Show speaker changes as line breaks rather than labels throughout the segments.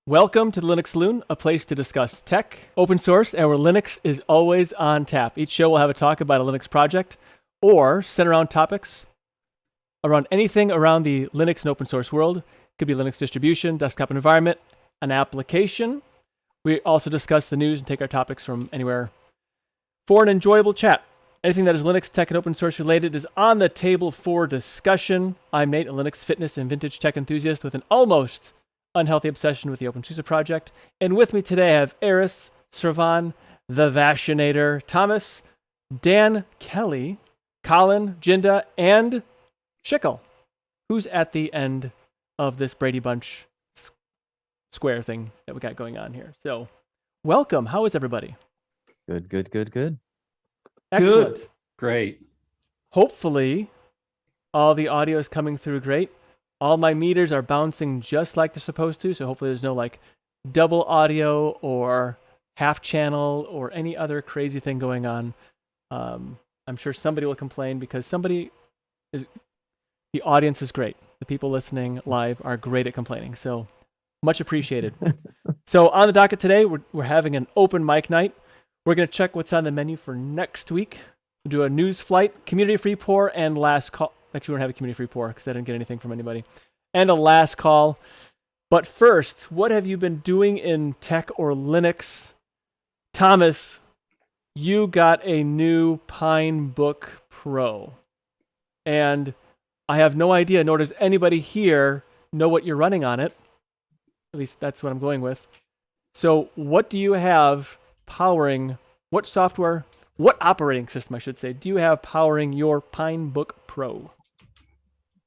Welcome to the Linux Saloon, a place to discuss tech, open source, and where Linux is always on tap. Each show will have a talk about a Linux project or center around topics around anything around the Linux and open source world. It could be Linux distribution, desktop environment, an application. We also discuss the news and take our topics from anywhere for an enjoyable chat. Anything that is Linux, tech, and open source related is on the table for discussion. I'm Nate, a Linux fitness and vintage tech enthusiast with an almost unhealthy obsession with the Open SUSE project. And with me today I have Eris, Servan, the Vashinator, Thomas, Dan, Kelly, Colin, Jinda, and Shickle, who's at the end of this Brady Bunch square thing that we got going on here. So welcome. How is everybody?
Good.
Excellent.
Good. Great.
Hopefully all the audio is coming through great. All my meters are bouncing just like they're supposed to, so hopefully there's no like double audio or half channel or any other crazy thing going on. I'm sure somebody will complain because the audience is great. The people listening live are great at complaining, so much appreciated. So on the docket today, we're having an open mic night. We're going to check what's on the menu for next week. We'll do a news flight, community free pour, and last call. Actually, we don't have a community free pour because I didn't get anything from anybody. And a last call. But first, what have you been doing in tech or Linux? Thomas, you got a new PineBook Pro. And I have no idea, nor does anybody here know what you're running on it. At least that's what I'm going with. So what do you have powering, what operating system, I should say, do you have powering your PineBook Pro?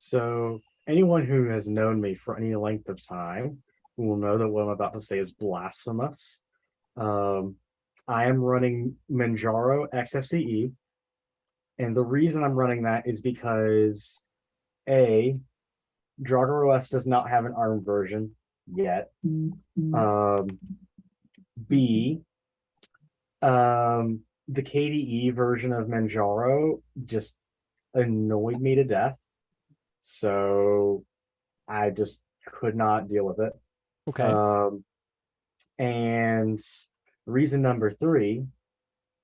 So anyone who has known me for any length of time will know that what I'm about to say is blasphemous. I am running Manjaro XFCE, and the reason I'm running that is because A, DruggerOS does not have an ARM version yet. B, the KDE version of Manjaro just annoyed me to death. So I just could not deal with it.
Okay.
And reason number 3,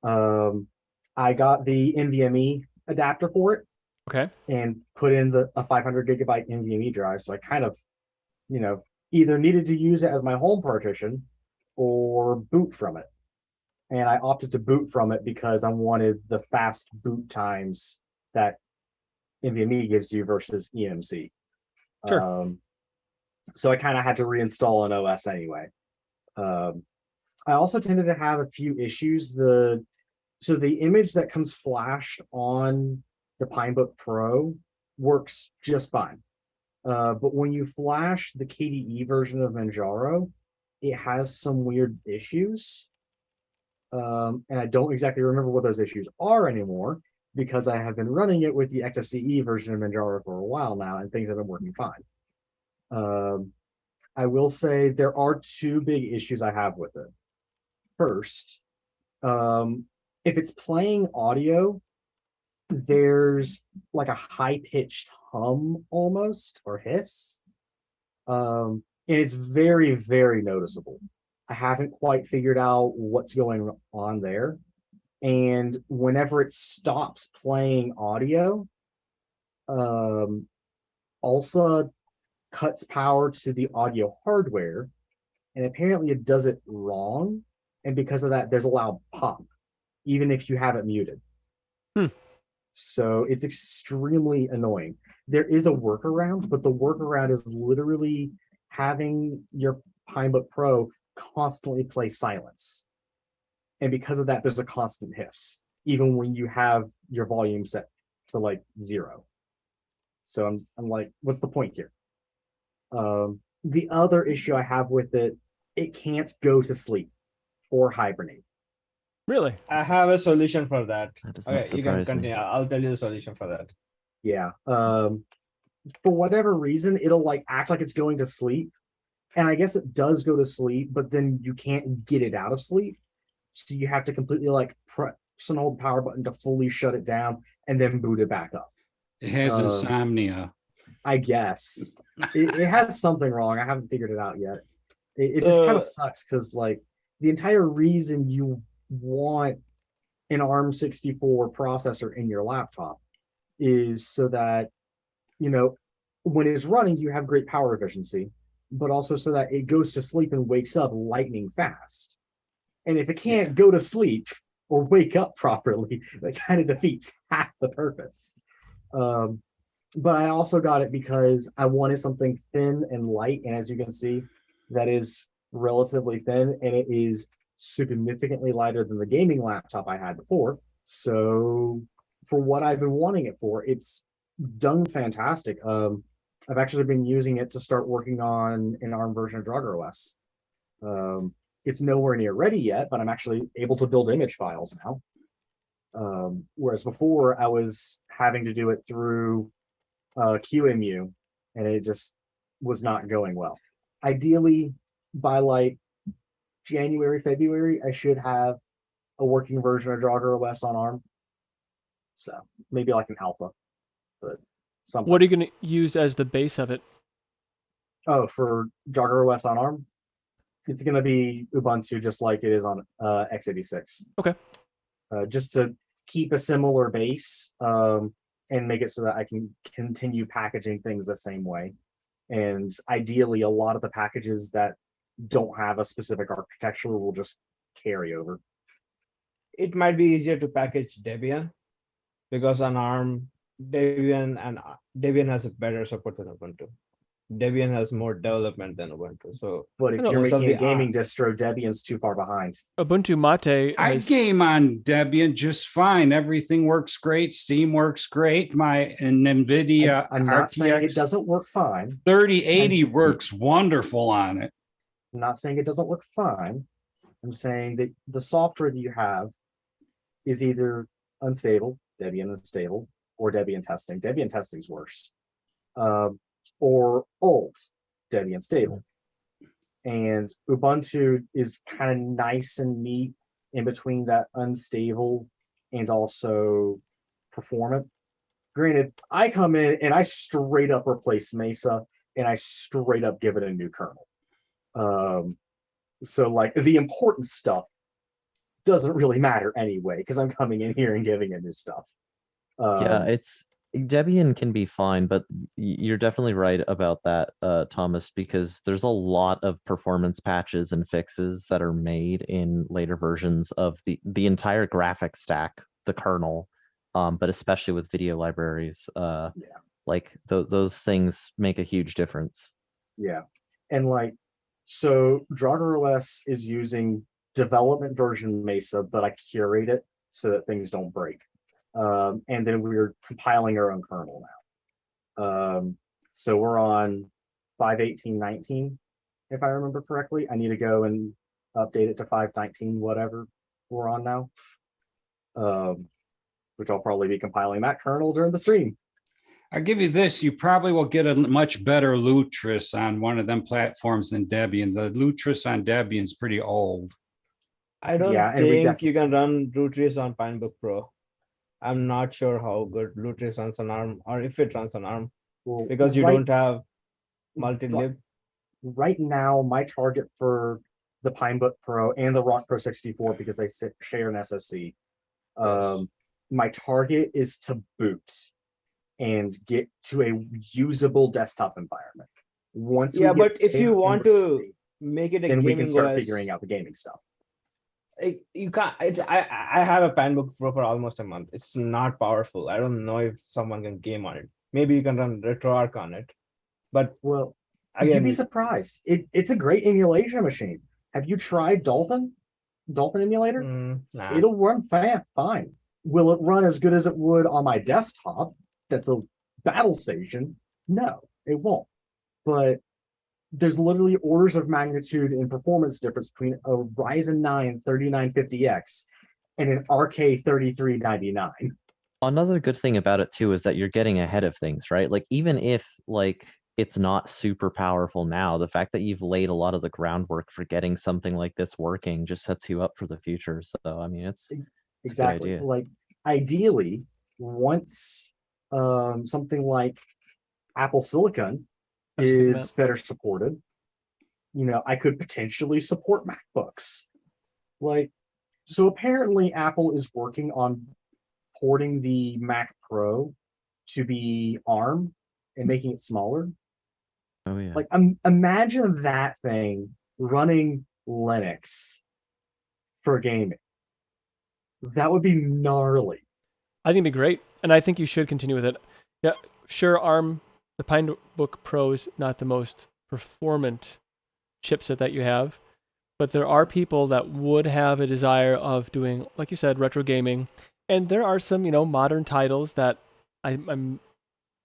I got the NVMe adapter for it.
Okay.
And put in a 500 gigabyte NVMe drive. So I kind of, either needed to use it as my home partition or boot from it. And I opted to boot from it because I wanted the fast boot times that NVMe gives you versus EMC.
Sure.
So I kind of had to reinstall an OS anyway. I also tended to have a few issues. So the image that comes flashed on the PineBook Pro works just fine. But when you flash the KDE version of Manjaro, it has some weird issues. And I don't exactly remember what those issues are anymore because I have been running it with the XFCE version of Manjaro for a while now, and things have been working fine. I will say there are 2 big issues I have with it. First, if it's playing audio, there's like a high-pitched hum almost, or hiss. And it's very, very noticeable. I haven't quite figured out what's going on there. And whenever it stops playing audio, also cuts power to the audio hardware, and apparently it does it wrong. And because of that, there's a loud pop, even if you have it muted. So it's extremely annoying. There is a workaround, but the workaround is literally having your PineBook Pro constantly play silence. And because of that, there's a constant hiss, even when you have your volume set to like 0. So I'm like, what's the point here? The other issue I have with it can't go to sleep or hibernate.
Really?
I have a solution for that.
That does not
Okay, you can
surprise me.
continue. I'll tell you the solution for that.
Yeah. For whatever reason, it'll like act like it's going to sleep. And I guess it does go to sleep, but then you can't get it out of sleep. So you have to completely like press and hold the power button to fully shut it down and then boot it back up.
It has insomnia.
I guess. It has something wrong. I haven't figured it out yet. It just kind of
So-
sucks because like the entire reason you want an ARM 64 processor in your laptop is so that, you know, when it's running, you have great power efficiency, but also so that it goes to sleep and wakes up lightning fast. And if it can't go to sleep or wake up properly, that kind of defeats half the purpose. But I also got it because I wanted something thin and light, and as you can see, that is relatively thin, and it is significantly lighter than the gaming laptop I had before. So for what I've been wanting it for, it's done fantastic. I've actually been using it to start working on an ARM version of Drugger OS. It's nowhere near ready yet, but I'm actually able to build image files now. Whereas before I was having to do it through QEMU, and it just was not going well. Ideally, by like January, February, I should have a working version of Drugger OS on ARM. So maybe like an alpha, but something.
What are you going to use as the base of it?
Oh, for Drugger OS on ARM, it's going to be Ubuntu just like it is on x86.
Okay.
Just to keep a similar base and make it so that I can continue packaging things the same way. And ideally, a lot of the packages that don't have a specific architecture will just carry over.
It might be easier to package Debian because on ARM, Debian has a better support than Ubuntu. Debian has more development than Ubuntu. So
But if
No,
you're
most of
making a
the
gaming distro, Debian's too far behind.
Ubuntu Mate
I
has,
game on Debian just fine. Everything works great. Steam works great. My NVIDIA
I'm not saying it
RTX
doesn't work fine.
3080 works wonderful on it.
I'm not saying it doesn't work fine. I'm saying that the software that you have is either unstable, Debian unstable, or Debian testing. Debian testing's worse. Or old, Debian stable. And Ubuntu is kind of nice and neat in between that unstable and also performant. Granted, I come in and I straight up replace Mesa and I straight up give it a new kernel. So like the important stuff doesn't really matter anyway because I'm coming in here and giving it new stuff.
Yeah, it's Debian can be fine, but you're definitely right about that, Thomas, because there's a lot of performance patches and fixes that are made in later versions of the entire graphic stack, the kernel, but especially with video libraries. Like those things make a huge difference.
Yeah. And like, so Drugger OS is using development version Mesa, but I curate it so that things don't break. And then we're compiling our own kernel now. So we're on 5.18.19, if I remember correctly. I need to go and update it to 5.19, whatever we're on now. Which I'll probably be compiling that kernel during the stream.
I'll give you this, you probably will get a much better Lutris on one of them platforms than Debian. The Lutris on Debian is pretty old.
I don't
Yeah, and we
think you can run Lutris on PineBook Pro. I'm not sure how good Lutris runs on ARM or if it runs on ARM
Well,
because you don't have multi-lib.
Right now, my target for the PineBook Pro and the Rock Pro 64, because they share an SoC, my target is to boot and get to a usable desktop environment. Once we
Yeah,
get
but if
there
you
and
want
we're
to
safe,
make it a
then we
gaming
can start
OS,
figuring out the gaming stuff.
you can't. I have a PineBook Pro for almost a month. It's not powerful. I don't know if someone can game on it. Maybe you can run RetroArch on it, but
Well, you'd
again,
be surprised. It's a great emulation machine. Have you tried Dolphin? Dolphin emulator?
nah.
It'll run fine. Will it run as good as it would on my desktop? That's a battle station. No, it won't. But there's literally orders of magnitude in performance difference between a Ryzen 9 3950X and an RK 3399.
Another good thing about it too is that you're getting ahead of things, right? Like even if like it's not super powerful now, the fact that you've laid a lot of the groundwork for getting something like this working just sets you up for the future. So I mean, it's
Exactly.
idea.
Like ideally, once something like Apple Silicon
I was just thinking
is better supported, I could potentially support MacBooks. Like, so apparently Apple is working on porting the Mac Pro to be ARM and making it smaller.
Oh yeah.
Like, imagine that thing running Linux for gaming. That would be gnarly.
I think it'd be great, and I think you should continue with it. Yeah, sure, ARM, the PineBook Pro is not the most performant chipset that you have, but there are people that would have a desire of doing, like you said, retro gaming, and there are some, modern titles that I'm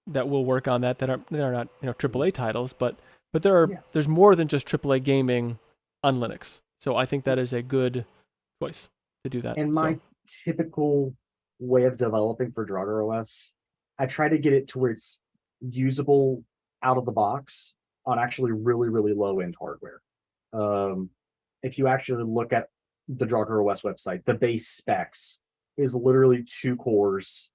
that will work on that are not, AAA titles, but there's more than just AAA gaming on Linux. So I think that is a good choice to do that.
And my typical way of developing for Drugger OS, I try to get it to where it's usable out of the box on actually really, really low end hardware. If you actually look at the Drugger OS website, the base specs is literally 2 cores,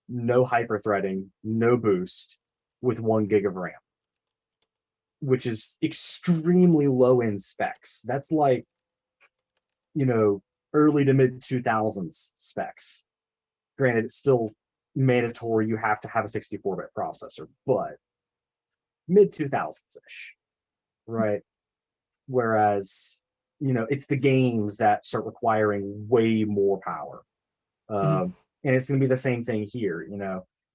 no hyperthreading, no boost, with 1 gig of RAM, which is extremely low end specs. That's like, early to mid 2000s specs. Granted, it's still mandatory. You have to have a 64-bit processor, but mid 2000s-ish, right? Whereas, it's the games that start requiring way more power. And it's going to be the same thing here.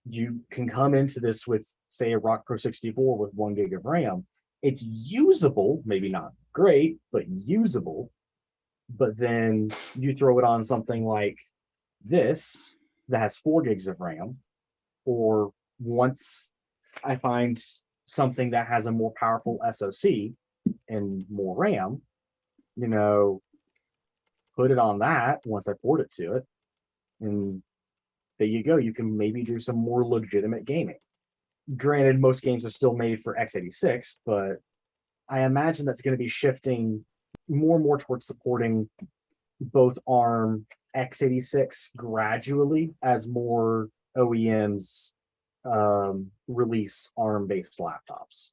You can come into this with, say, a Rock Pro 64 with 1 gig of RAM. It's usable, maybe not great, but usable. But then you throw it on something like this that has 4 gigs of RAM, or once I find something that has a more powerful SoC and more RAM, put it on that once I port it to it, and there you go. You can maybe do some more legitimate gaming. Granted, most games are still made for x86, but I imagine that's going to be shifting more and more towards supporting both ARM x86 gradually as more OEMs release ARM-based laptops.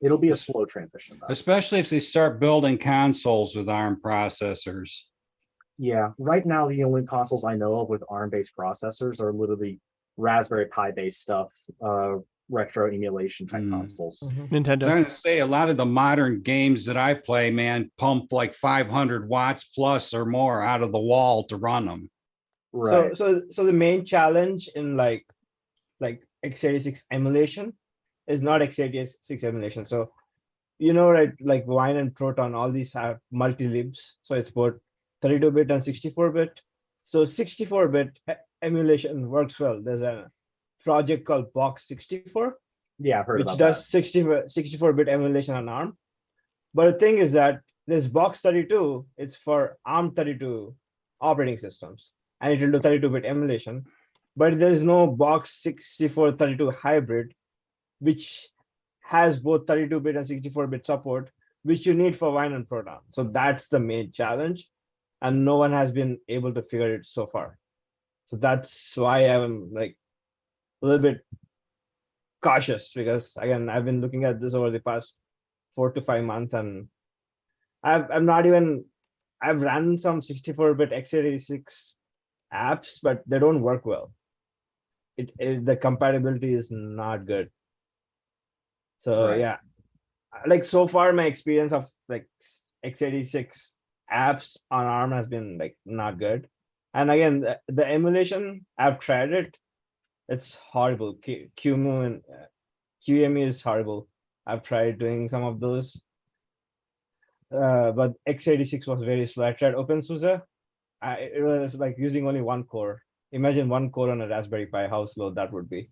It'll be a slow transition, though.
Especially if they start building consoles with ARM processors.
Yeah, right now the only consoles I know of with ARM-based processors are literally Raspberry Pi-based stuff, retro emulation type consoles.
Nintendo.
So I'm going to say a lot of the modern games that I play, man, pump like 500 watts plus or more out of the wall to run them.
Right.
So the main challenge in like x86 emulation is not x86 emulation. So right, like Wine and Proton, all these have multi-libs. So it's both 32-bit and 64-bit. So 64-bit emulation works well. There's a project called Box 64,
Yeah, I've heard
which
about
does 64-bit emulation on ARM. But the thing is that this Box 32, it's for ARM 32 operating systems, and it will do 32-bit emulation. But there is no Box 64-32 hybrid, which has both 32-bit and 64-bit support, which you need for Wine and Proton. So that's the main challenge, and no one has been able to figure it so far. So that's why I'm like a little bit cautious, because again, I've been looking at this over the past 4 to 5 months, and I've ran some 64-bit x86 apps, but they don't work well. The compatibility is not good. So
Right.
yeah, like so far my experience of like x86 apps on ARM has been like not good. And again, the emulation, I've tried it. It's horrible. QEMU and QEMU is horrible. I've tried doing some of those, but x86 was very slow. I tried OpenSUSE. It was like using only 1 core. Imagine 1 core on a Raspberry Pi, how slow that would be.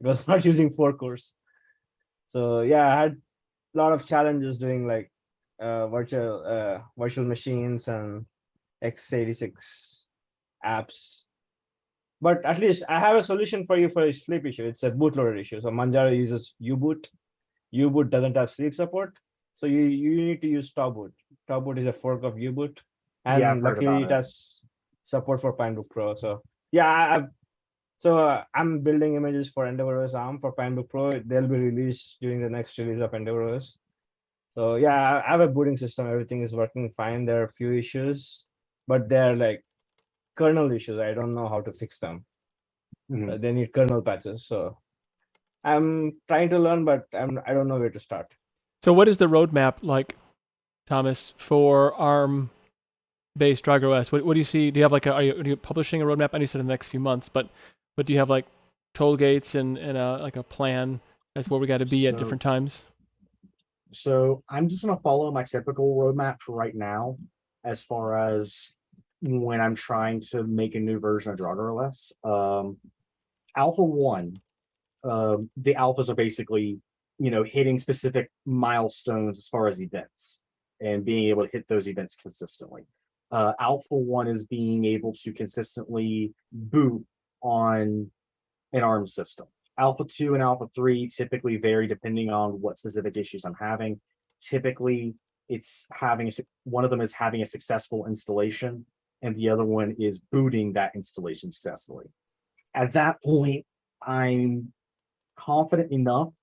It was not using 4 cores. So yeah, I had a lot of challenges doing like virtual machines and x86 apps. But at least I have a solution for you for a sleep issue. It's a bootloader issue. So Manjaro uses U-boot. U-boot doesn't have sleep support, so you need to use Tawboot. Tawboot is a fork of U-boot, and
Yeah, I've heard
luckily
about
it has support for PineBook Pro. So yeah, I'm building images for EndeavourOS ARM for PineBook Pro. They'll be released during the next release of EndeavourOS. So yeah, I have a booting system. Everything is working fine. There are a few issues, but they're like kernel issues. I don't know how to fix them.
Mhm.
They need kernel patches. So I'm trying to learn, but I don't know where to start.
So what is the roadmap like, Thomas, for ARM-based DragOS? What do you see? Do you have like are you publishing a roadmap? I know you said in the next few months, but do you have like toll gates and like a plan as where we got to be at
So-
different times?
So I'm just gonna follow my typical roadmap for right now, as far as when I'm trying to make a new version of DragOS. Alpha 1, the alphas are basically, hitting specific milestones as far as events and being able to hit those events consistently. Alpha 1 is being able to consistently boot on an ARM system. Alpha 2 and Alpha 3 typically vary depending on what specific issues I'm having. Typically, it's one of them is having a successful installation, and the other one is booting that installation successfully. At that point, I'm confident enough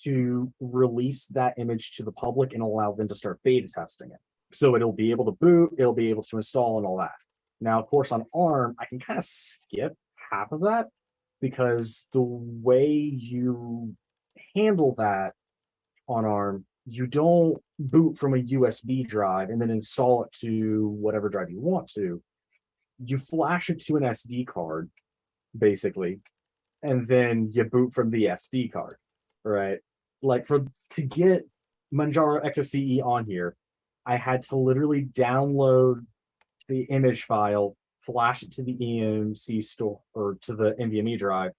to release that image to the public and allow them to start beta testing it. So it'll be able to boot, it'll be able to install and all that. Now, of course, on ARM, I can kind of skip half of that because the way you handle that on ARM, you don't boot from a USB drive and then install it to whatever drive you want to. You flash it to an SD card, basically, and then you boot from the SD card, right? Like to get Manjaro XFCE on here, I had to literally download the image file, flash it to the EMC store or to the NVMe drive,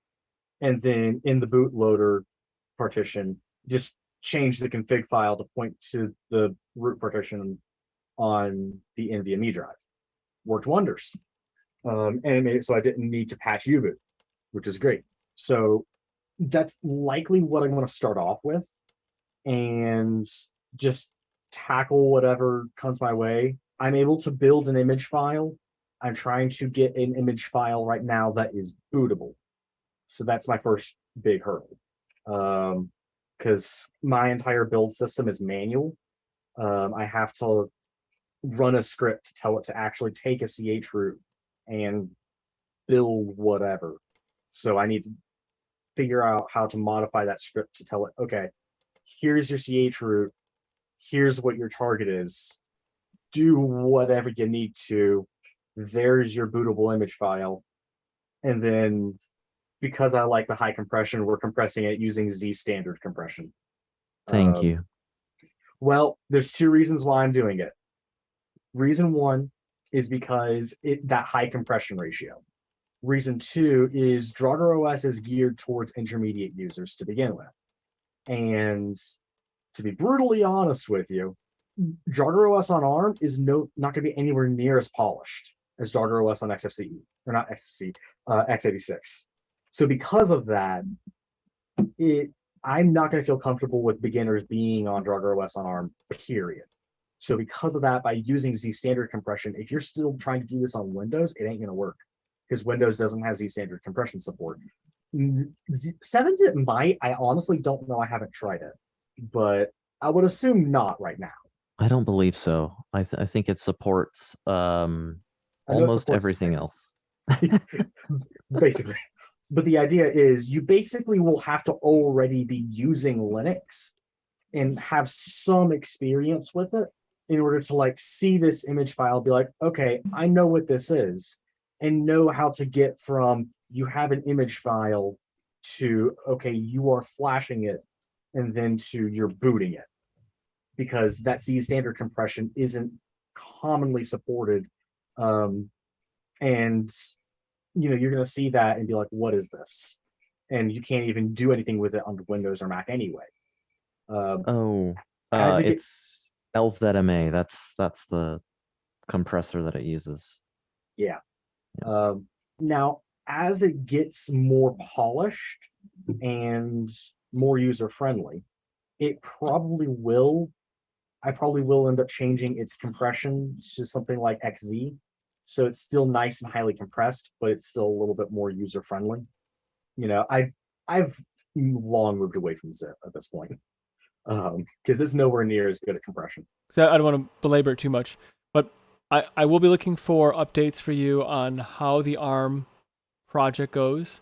and then in the bootloader partition, just change the config file to point to the root partition on the NVMe drive. Worked wonders. And it made it so I didn't need to patch uboot, which is great. So that's likely what I'm going to start off with and just tackle whatever comes my way. I'm able to build an image file. I'm trying to get an image file right now that is bootable. So that's my first big hurdle. Because my entire build system is manual. I have to run a script to tell it to actually take a CH root and build whatever. So I need to figure out how to modify that script to tell it, okay, here's your CH root, here's what your target is, do whatever you need to, there's your bootable image file. And then because I like the high compression, we're compressing it using Z standard compression.
Thank you.
Well, there's two reasons why I'm doing it. Reason one is because that high compression ratio. Reason two is DragOS is geared towards intermediate users to begin with. And to be brutally honest with you, DragOS on ARM is not going to be anywhere near as polished as DragOS on XFCE, or not XFCE, x86. So because of that, I'm not going to feel comfortable with beginners being on DragOS on ARM, period. So because of that, by using Z standard compression, if you're still trying to do this on Windows, it ain't going to work because Windows doesn't have Z standard compression support. 7-zip might. I honestly don't know. I haven't tried it, but I would assume not right now.
I don't believe so. I think it supports
I know it
almost
supports
everything
6.
else.
Basically. But the idea is you basically will have to already be using Linux and have some experience with it in order to like see this image file, be like, okay, I know what this is, and know how to get from you have an image file to, okay, you are flashing it, and then to you're booting it. Because that Z standard compression isn't commonly supported. And you're going to see that and be like, what is this? And you can't even do anything with it on Windows or Mac anyway.
It's LZMA. That's the compressor that it uses.
Yeah. Now, as it gets more polished and more user-friendly, I probably will end up changing its compression to something like XZ. So it's still nice and highly compressed, but it's still a little bit more user-friendly. I've long moved away from zip at this point. because it's nowhere near as good a compression.
So I don't want to belabor it too much, but I will be looking for updates for you on how the ARM project goes,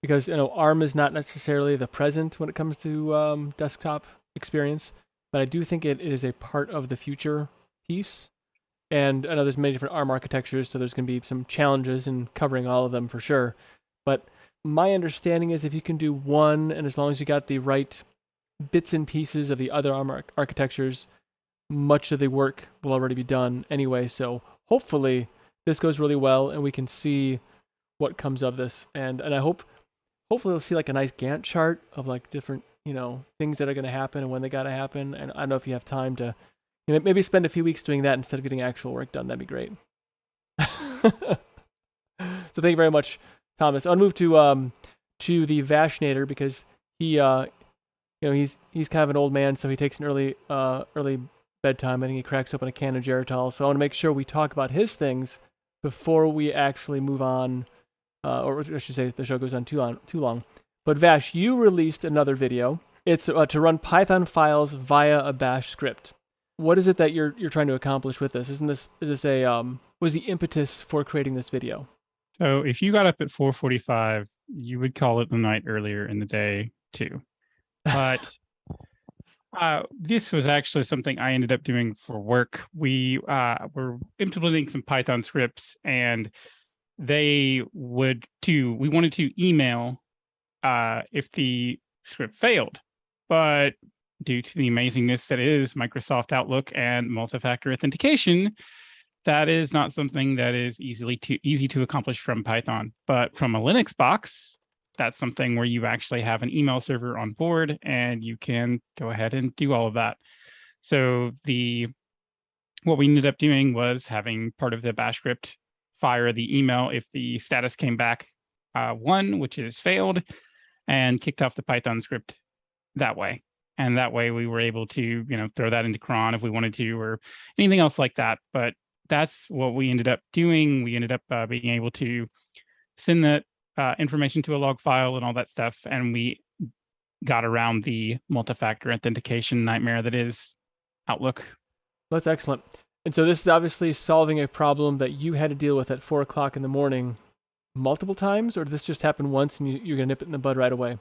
because ARM is not necessarily the present when it comes to desktop experience, but I do think it is a part of the future piece. And I know there's many different ARM architectures, so there's going to be some challenges in covering all of them for sure. But my understanding is if you can do one, and as long as you got the right bits and pieces of the other ARM architectures, much of the work will already be done anyway. So hopefully this goes really well, and we can see what comes of this. And I hopefully we'll see like a nice Gantt chart of like different things that are going to happen and when they got to happen. And I don't know if you have time to maybe spend a few weeks doing that instead of getting actual work done. That'd be great. So thank you very much, Thomas. I'll move to the Vashinator because he he's kind of an old man, so he takes an early bedtime. I think he cracks open a can of Geritol. So I want to make sure we talk about his things before we actually move on, or I should say the show goes on too long. But Vash, you released another video. It's to run Python files via a Bash script. What is it that you're trying to accomplish with this? Is this was the impetus for creating this video?
So if you got up at 4:45, you would call it the night earlier in the day too. But this was actually something I ended up doing for work. We were implementing some Python scripts, and we wanted to email if the script failed. But due to the amazingness that is Microsoft Outlook and multi-factor authentication, that is not something that is easy to accomplish from Python. But from a Linux box, that's something where you actually have an email server on board and you can go ahead and do all of that. So what we ended up doing was having part of the Bash script fire the email if the status came back 1, which is failed, and kicked off the Python script that way. And that way we were able to, throw that into cron if we wanted to, or anything else like that. But that's what we ended up doing. We ended up being able to send that information to a log file and all that stuff. And we got around the multi-factor authentication nightmare that is Outlook.
That's excellent. And so this is obviously solving a problem that you had to deal with at 4 o'clock in the morning multiple times, or did this just happen once and you're going to nip it in the bud right away?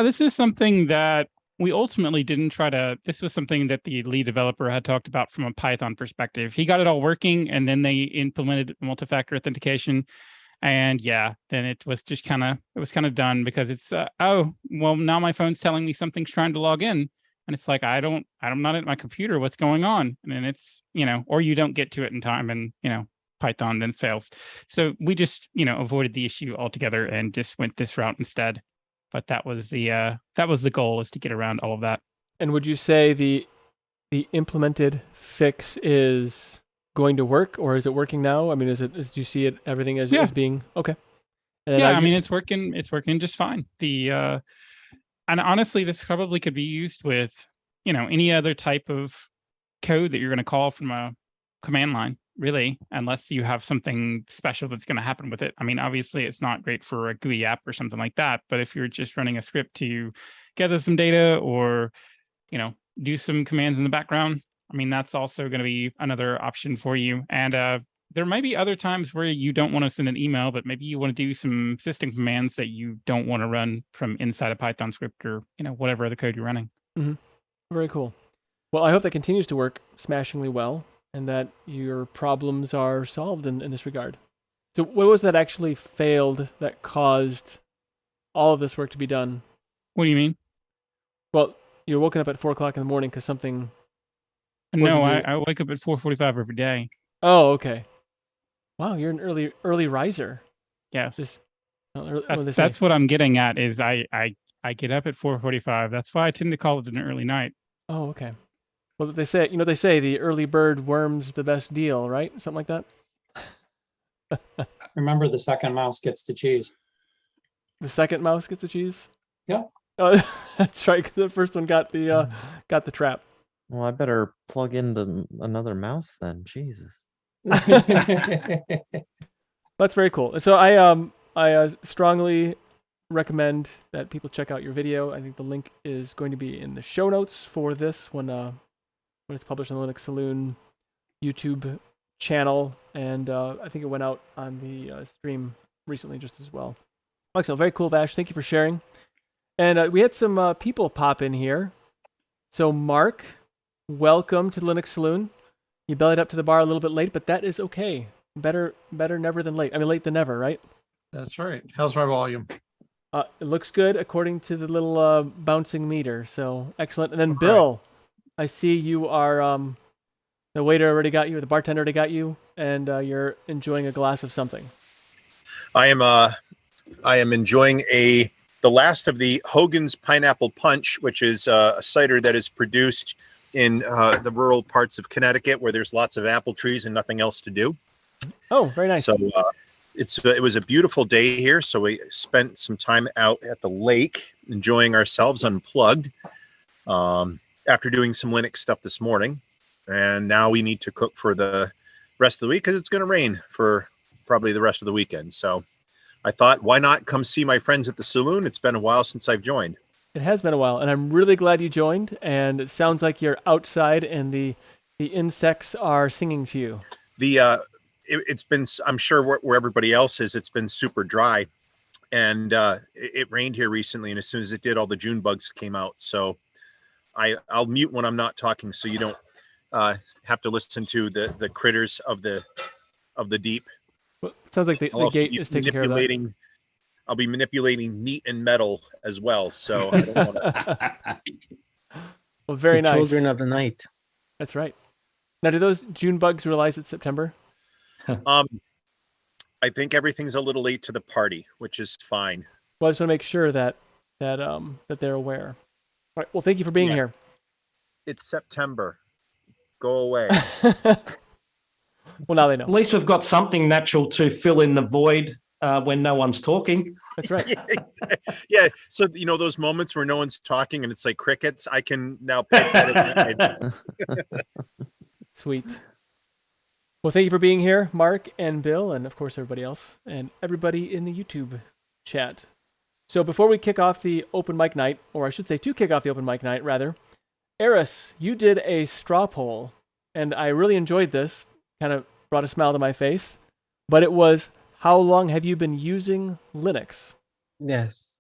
This is something that we ultimately didn't try to. This was something that the lead developer had talked about from a Python perspective. He got it all working, and then they implemented multi-factor authentication. And then it was just kind of done because it's now my phone's telling me something's trying to log in, and it's like I'm not at my computer. What's going on? And then it's or you don't get to it in time, and Python then fails. So we just avoided the issue altogether and just went this route instead. But that was the goal, is to get around all of that.
And would you say the implemented fix is going to work, or is it working now? I mean, do you see it everything as being okay? And
I mean, it's working just fine. And honestly, this probably could be used with any other type of code that you're going to call from a command line, really, unless you have something special that's going to happen with it. I mean, obviously, it's not great for a GUI app or something like that, but if you're just running a script to gather some data or, do some commands in the background, I mean, that's also going to be another option for you. And there may be other times where you don't want to send an email, but maybe you want to do some system commands that you don't want to run from inside a Python script or, whatever other code you're running.
Mm-hmm. Very cool. Well, I hope that continues to work smashingly well, and that your problems are solved in this regard. So what was that actually failed that caused all of this work to be done?
What do you mean?
Well, you're woken up at 4 o'clock in the morning because something...
No, I wake up at 4:45 every day.
Oh, okay. Wow, you're an early riser.
Yes. That's what I'm getting at, is I get up at 4:45. That's why I tend to call it an early night.
Oh, okay. Well, they say the early bird worms the best deal, right? Something like that.
Remember, the second mouse gets to cheese.
The second mouse gets the cheese?
Yeah.
Oh, that's right, because the first one got the trap.
Well, I better plug in another mouse then. Jesus.
That's very cool. So I strongly recommend that people check out your video. I think the link is going to be in the show notes for this when it's published on the Linux Saloon YouTube channel, and I think it went out on the stream recently just as well. Excellent, very cool, Vash. Thank you for sharing. And we had some people pop in here. So Mark, welcome to the Linux Saloon. You bellied up to the bar a little bit late, but that is okay. Better never than late. I mean, late than never, right?
That's right. How's my volume?
It looks good according to the little bouncing meter. So excellent. And then
Okay.
Bill, I see you are the waiter already got you, or the bartender already got you, and you're enjoying a glass of something.
I am enjoying the last of the Hogan's Pineapple Punch, which is a cider that is produced in the rural parts of Connecticut where there's lots of apple trees and nothing else to do.
Oh, very nice.
So it was a beautiful day here, so we spent some time out at the lake enjoying ourselves unplugged after doing some Linux stuff this morning. And now we need to cook for the rest of the week because it's going to rain for probably the rest of the weekend. So I thought, why not come see my friends at the saloon? It's been a while since I've joined.
It has been a while, and I'm really glad you joined. And it sounds like you're outside, and the insects are singing to you.
It's been, I'm sure where everybody else is, it's been super dry, and it rained here recently. And as soon as it did, all the June bugs came out. So I'll mute when I'm not talking, so you don't have to listen to the critters of the deep.
Well, it sounds like the gate is taking care of that.
I'll be manipulating meat and metal as well. So I don't want to.
Well, very nice.
Children of the night.
That's right. Now, do those June bugs realize it's September?
I think everything's a little late to the party, which is fine.
Well, I just want to make sure that they're aware. All right. Well, thank you for being here.
It's September. Go away.
Well, now they know.
At least we've got something natural to fill in the void when no one's talking.
That's right.
Yeah. So, those moments where no one's talking and it's like crickets, I can now pick that.
Sweet. Well, thank you for being here, Mark and Bill, and of course, everybody else, and everybody in the YouTube chat. So before we kick off the open mic night, or I should say to kick off the open mic night, rather, Eris, you did a straw poll, and I really enjoyed this. Kind of brought a smile to my face. But it was, how long have you been using Linux?
Yes.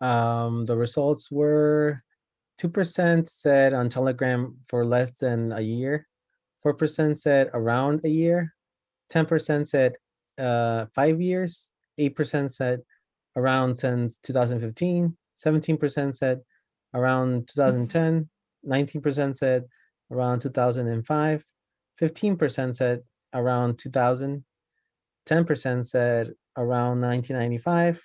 The results were 2% said on Telegram for less than a year, 4% said around a year, 10% said 5 years, 8% said around since 2015, 17% said around 2010, 19% said around 2005, 15% said around 2000, 10% said around 1995,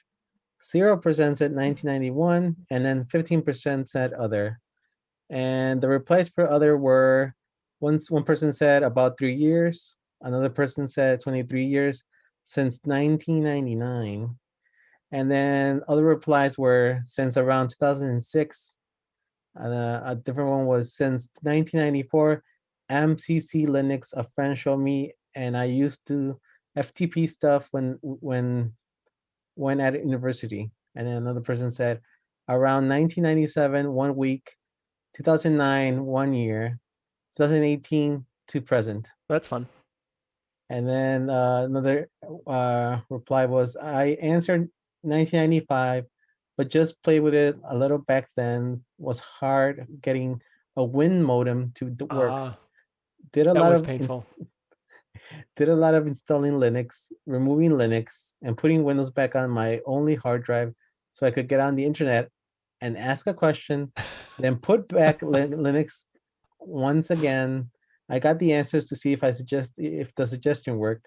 0% said 1991, and then 15% said other. And the replies for other were, one person said about 3 years, another person said 23 years since 1999. And then other replies were since around 2006. A different one was since 1994. MCC Linux, a friend showed me, and I used to FTP stuff when at university. And then another person said around 1997, 1 week, 2009, 1 year, 2018 to present.
That's fun.
And then another reply was, I answered 1995, but just played with it a little back then. Was hard getting a Win modem to work. Did a
that
lot
was
of
painful.
Did a lot of installing Linux, removing Linux, and putting Windows back on my only hard drive so I could get on the internet and ask a question, then put back Linux once again. I got the answers to see if the suggestion worked.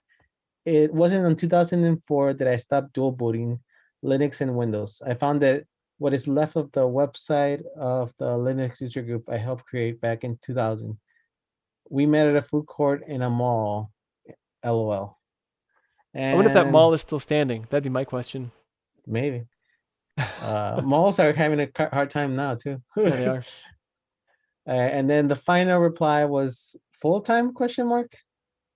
It wasn't in 2004 that I stopped dual booting Linux and Windows. I found that what is left of the website of the Linux user group I helped create back in 2000. We met at a food court in a mall. LOL.
I wonder if that
And
mall is still standing. That'd be my question.
maybe. Malls are having a hard time now too.
Yeah, they are.
And then the final reply was full-time question mark?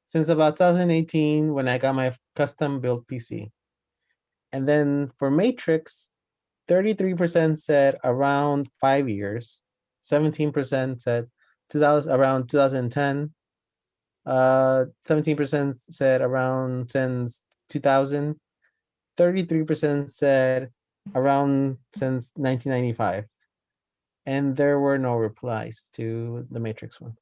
Since about 2018 when I got my custom built PC. And then for Matrix, 33% said around 5 years. 17% said 2000 around 2010. 17% said around since 2000. 33% said around since 1995. And there were no replies to the Matrix one.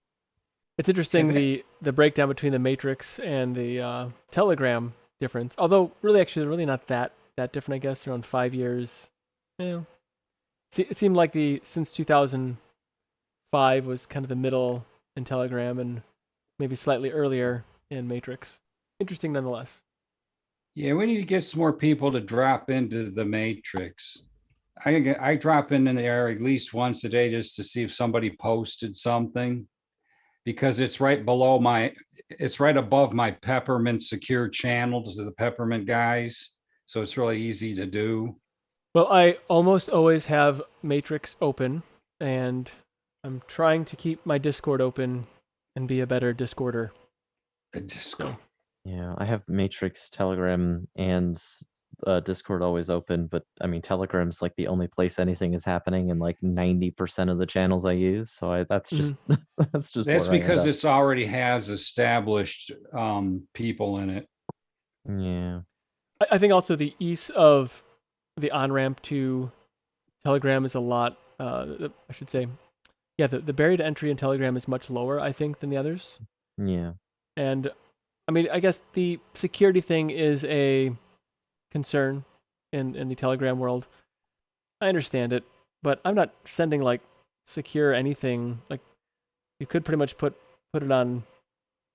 It's interesting the breakdown between the Matrix and the Telegram difference. Although really really not that different, I guess. Around 5 years. Yeah. It seemed like since 2005 was kind of the middle in Telegram and maybe slightly earlier in Matrix. Interesting nonetheless.
Yeah, we need to get some more people to drop into the Matrix. I drop in there at least once a day just to see if somebody posted something, because it's right above my Peppermint secure channel to the Peppermint guys. So it's really easy to do.
Well, I almost always have Matrix open, and I'm trying to keep my Discord open and be a better Discorder.
Yeah, I have Matrix, Telegram, and Discord always open, but I mean Telegram's like the only place anything is happening in like 90% of the channels I use. So that's just that's just
That's
where I end
because
up.
it's already has established people in it.
Yeah.
I think also the ease of the on-ramp to Telegram is a lot, I should say, yeah, the barrier to entry in Telegram is much lower, I think, than the others.
Yeah.
And I mean, I guess the security thing is a concern in the Telegram world. I understand it, but I'm not sending like secure anything. Like you could pretty much put it on,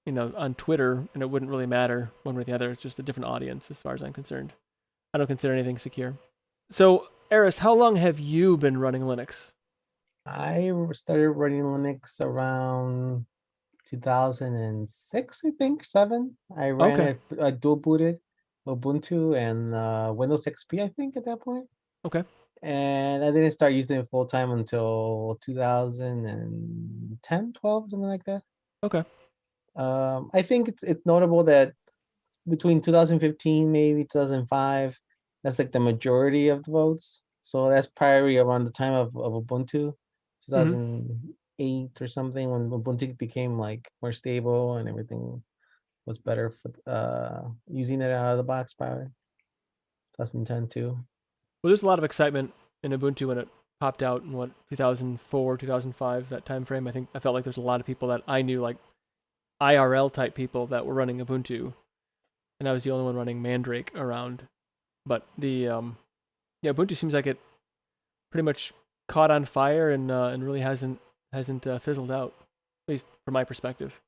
on Twitter, and it wouldn't really matter one way or the other. It's just a different audience as far as I'm concerned. I don't consider anything secure. So, Eris, how long have you been running Linux?
I started running Linux around 2006, I think, 7. I ran
Okay.
I dual booted Ubuntu and Windows XP, I think, at that point.
Okay.
And I didn't start using it full time until 2010, 12, something like that.
Okay.
I think it's notable that between 2015, maybe 2005, that's like the majority of the votes. So that's probably around the time of Ubuntu, 2008 or something, when Ubuntu became like more stable and everything was better for using it out of the box, probably 2010 too.
Well, there's a lot of excitement in Ubuntu when it popped out in 2004, 2005, that time frame. I felt like there's a lot of people that I knew, like IRL type people, that were running Ubuntu, and I was the only one running Mandrake around. But Ubuntu seems like it pretty much caught on fire and really hasn't fizzled out, at least from my perspective.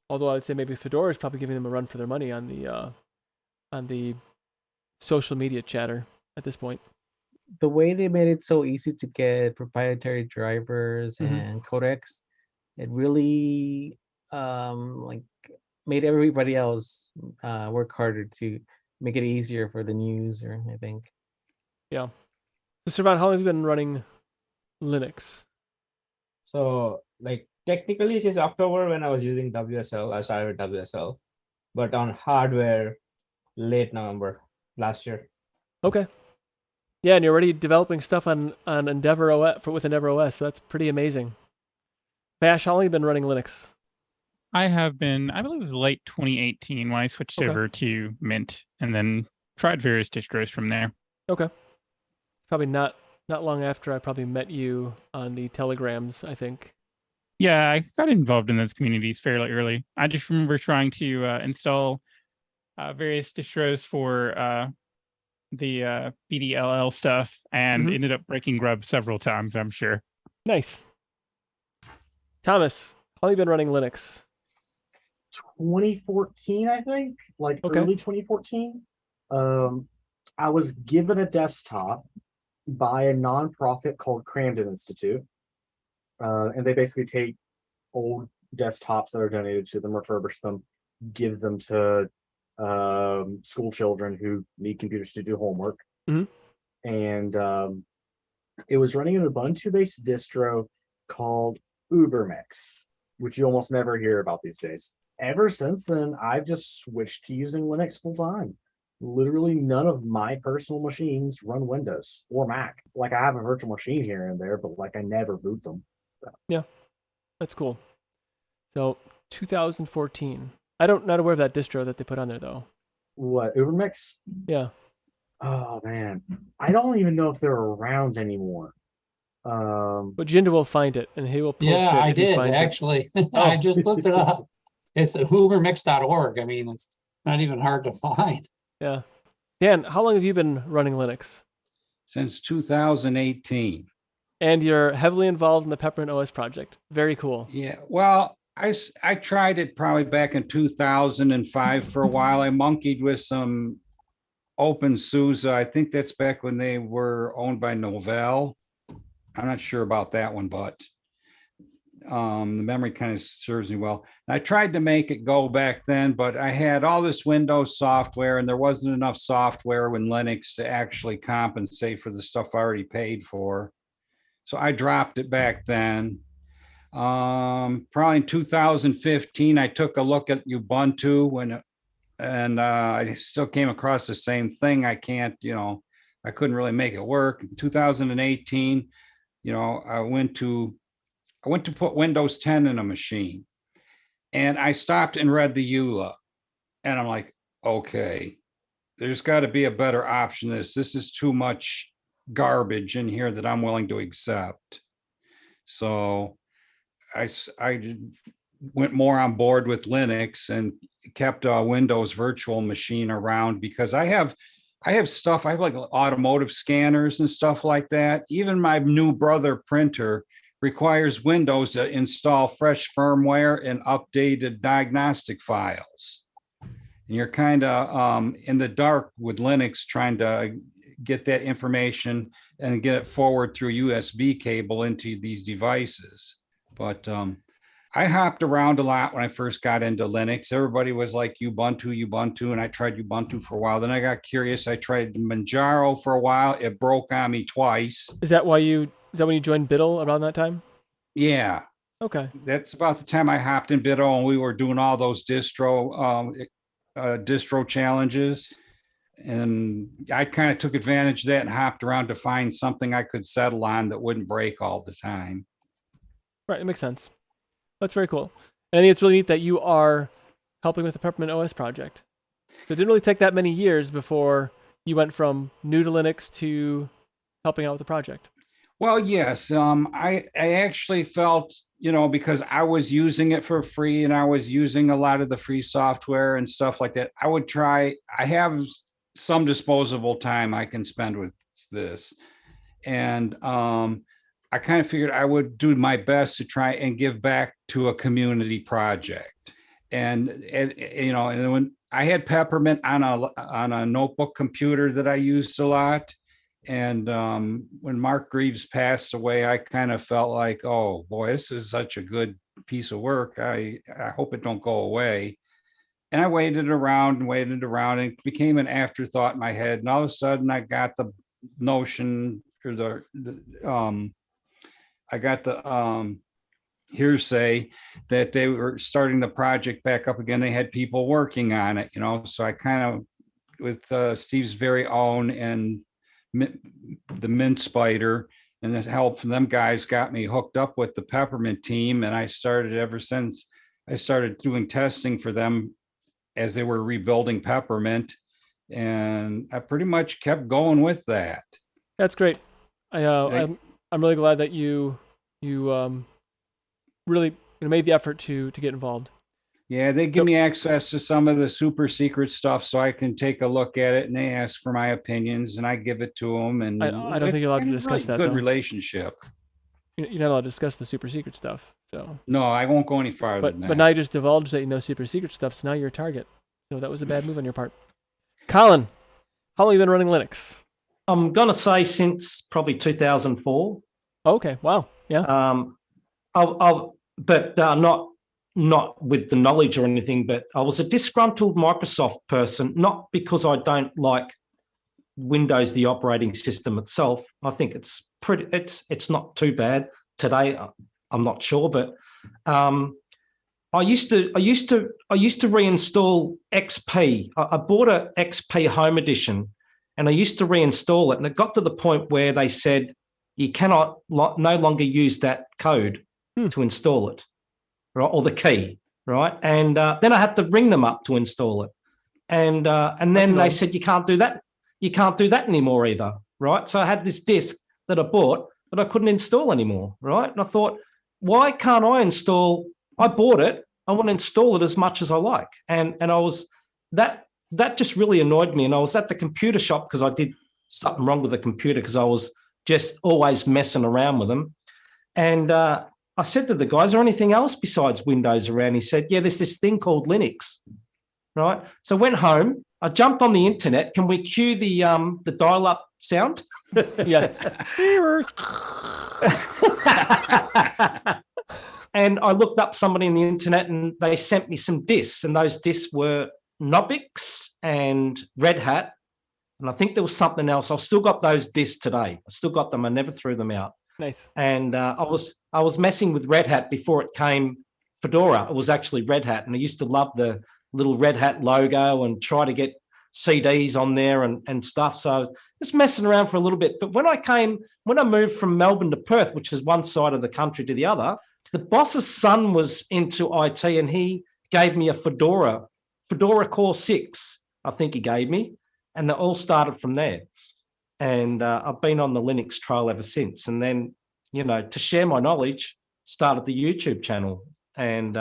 Although I would say maybe Fedora is probably giving them a run for their money on the social media chatter at this point.
The way they made it so easy to get proprietary drivers and codecs, it really like made everybody else work harder to make it easier for the new user, I think.
Yeah. So, Servan, how long have you been running Linux?
So, like, technically since October, when I was using WSL, I started with WSL, but on hardware, late November last year.
Okay. Yeah, and you're already developing stuff on Endeavor OS with Endeavor OS, so that's pretty amazing. Vash, how long have you been running Linux?
I have been, I believe it was late 2018 when I switched over to Mint, and then tried various distros from there.
Okay. Probably not long after I probably met you on the Telegrams, I think.
Yeah, I got involved in those communities fairly early. I just remember trying to install various distros for the BDLL stuff, and ended up breaking Grub several times, I'm sure.
Nice. Thomas, how long have you been running Linux?
2014, I think, like early 2014. I was given a desktop by a nonprofit called Cramden Institute. And they basically take old desktops that are donated to them, refurbish them, give them to school children who need computers to do homework. And it was running an Ubuntu-based distro called Ubermix, which you almost never hear about these days. Ever since then, I've just switched to using Linux full time. literally none of my personal machines run Windows or Mac. Like I have a virtual machine here and there, but like I never boot them.
That's cool. So 2014. I don't not aware of that distro that they put on there though.
What, Ubermix?
Yeah.
Oh man, I don't even know if they're around anymore.
But Jinder will find it and he will post
Yeah,
it
I
if he
did
finds it.
actually. I just looked it up. It's at hoovermix.org. I mean, it's not even hard to find.
Yeah. Dan, how long have you been running Linux?
Since 2018.
And you're heavily involved in the Peppermint OS project. Very cool.
Yeah, well, I tried it probably back in 2005 for a while. I monkeyed with some open SUSE. I think that's back when they were owned by Novell. I'm not sure about that one, but the memory kind of serves me well. I tried to make it go back then, but I had all this Windows software and there wasn't enough software in Linux to actually compensate for the stuff I already paid for. So I dropped it back then. Probably in 2015, I took a look at Ubuntu and I still came across the same thing. I couldn't really make it work. In 2018, I went to put Windows 10 in a machine and I stopped and read the EULA and I'm like, okay, there's got to be a better option than this. This is too much garbage in here that I'm willing to accept. So I went more on board with Linux and kept a Windows virtual machine around because I have stuff. I have like automotive scanners and stuff like that. Even my new brother printer requires Windows to install fresh firmware and updated diagnostic files. And you're kind of in the dark with Linux trying to get that information and get it forward through USB cable into these devices. But I hopped around a lot when I first got into Linux. Everybody was like Ubuntu, and I tried Ubuntu for a while. Then I got curious. I tried Manjaro for a while. It broke on me twice.
Is that when you joined Biddle around that time?
Yeah.
Okay.
That's about the time I hopped in Biddle and we were doing all those distro challenges. And I kind of took advantage of that and hopped around to find something I could settle on that wouldn't break all the time.
Right, it makes sense. That's very cool. And I think it's really neat that you are helping with the Peppermint OS project. So it didn't really take that many years before you went from new to Linux to helping out with the project.
Well, yes. I actually felt, because I was using it for free and I was using a lot of the free software and stuff like that, I have some disposable time I can spend with this. And I kind of figured I would do my best to try and give back to a community project. And when I had Peppermint on a notebook computer that I used a lot. And when Mark Greaves passed away, I kind of felt like, oh boy, this is such a good piece of work. I hope it don't go away. And I waited around, and it became an afterthought in my head. And all of a sudden I got the notion or I got the hearsay that they were starting the project back up again. They had people working on it, so I kind of, with Steve's very own and the Mint Spider and the help from them guys got me hooked up with the Peppermint team. And I started ever since I started doing testing for them as they were rebuilding Peppermint. And I pretty much kept going with that. That's
great. I'm really glad that you really made the effort to get involved. Yeah, they give me access to some of the super secret stuff so I can take a look at it, and they ask for my opinions and I give it to them. And I don't think you're allowed to discuss that. Good relationship. You're not allowed to discuss the super secret stuff. So no, I won't go any farther than that. But now you just divulged that you know super secret stuff, so now you're a target. So that was a bad move on your part. Colin, how long have you been running Linux?
I'm gonna say since probably 2004.
Okay, wow, yeah.
But not with the knowledge or anything. But I was a disgruntled Microsoft person, not because I don't like Windows, the operating system itself. I think it's not too bad today. I'm not sure, but I used to reinstall XP. I bought a XP Home Edition, and I used to reinstall it, and it got to the point where they said you cannot no longer use that code to install it, right, or the key, right? And then I had to ring them up to install it, and then they said you can't do that. You can't do that anymore either, right? So I had this disk that I bought that I couldn't install anymore, right? And I thought, why can't I install? I bought it. I want to install it as much as I like, and I was that just really annoyed me. And I was at the computer shop because I did something wrong with the computer because I was just always messing around with them. And I said to the guy, "Is there anything else besides Windows around?" He said, "Yeah, there's this thing called Linux." Right. So I went home. I jumped on the internet. Can we cue the dial-up sound?
Yes.
And I looked up somebody in the internet, and they sent me some discs, and those discs were Knoppix and Red Hat, and I think there was something else. I've still got those discs today. I still got them. I never threw them out.
Nice.
And I was messing with Red Hat before it came Fedora. It was actually Red Hat, and I used to love the little Red Hat logo and try to get CDs on there and stuff. So just messing around for a little bit. But when I moved from Melbourne to Perth, which is one side of the country to the other, the boss's son was into IT, and he gave me a Fedora Core 6, I think he gave me, and they all started from there. And I've been on the Linux trail ever since. And then, to share my knowledge, started the YouTube channel, and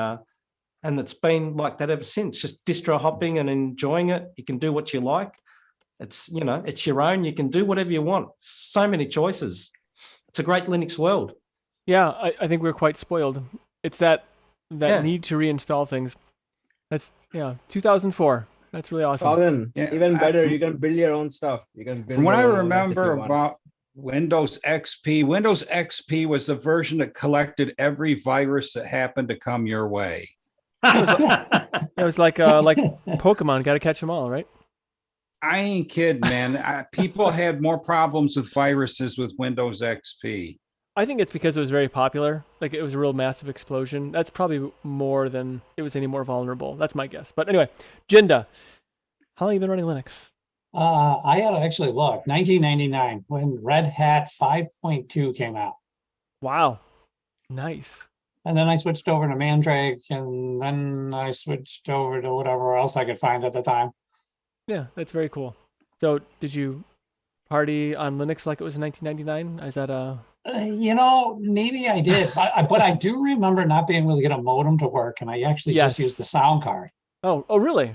it's been like that ever since. Just distro hopping and enjoying it. You can do what you like. It's it's your own. You can do whatever you want. So many choices. It's a great Linux world.
Yeah, I think we're quite spoiled. It's that need to reinstall things. That's 2004. That's really awesome.
Colin, even better, you can build your own stuff. You can build.
From what I
your own
remember
OS if you want.
about Windows XP was the version that collected every virus that happened to come your way.
It was like Pokemon, got to catch them all, right?
I ain't kidding, man. People had more problems with viruses with Windows XP.
I think it's because it was very popular. Like, it was a real massive explosion. That's probably more than it was any more vulnerable. That's my guess. But anyway, Jinda, how long have you been running Linux?
I had to actually look. 1999, when Red Hat 5.2 came out.
Wow. Nice.
And then I switched over to Mandrake, and then I switched over to whatever else I could find at the time.
Yeah, that's very cool. So, did you party on Linux like it was in 1999? Is that
maybe I did, but I do remember not being able to get a modem to work, and I actually just used the sound card.
Oh, really?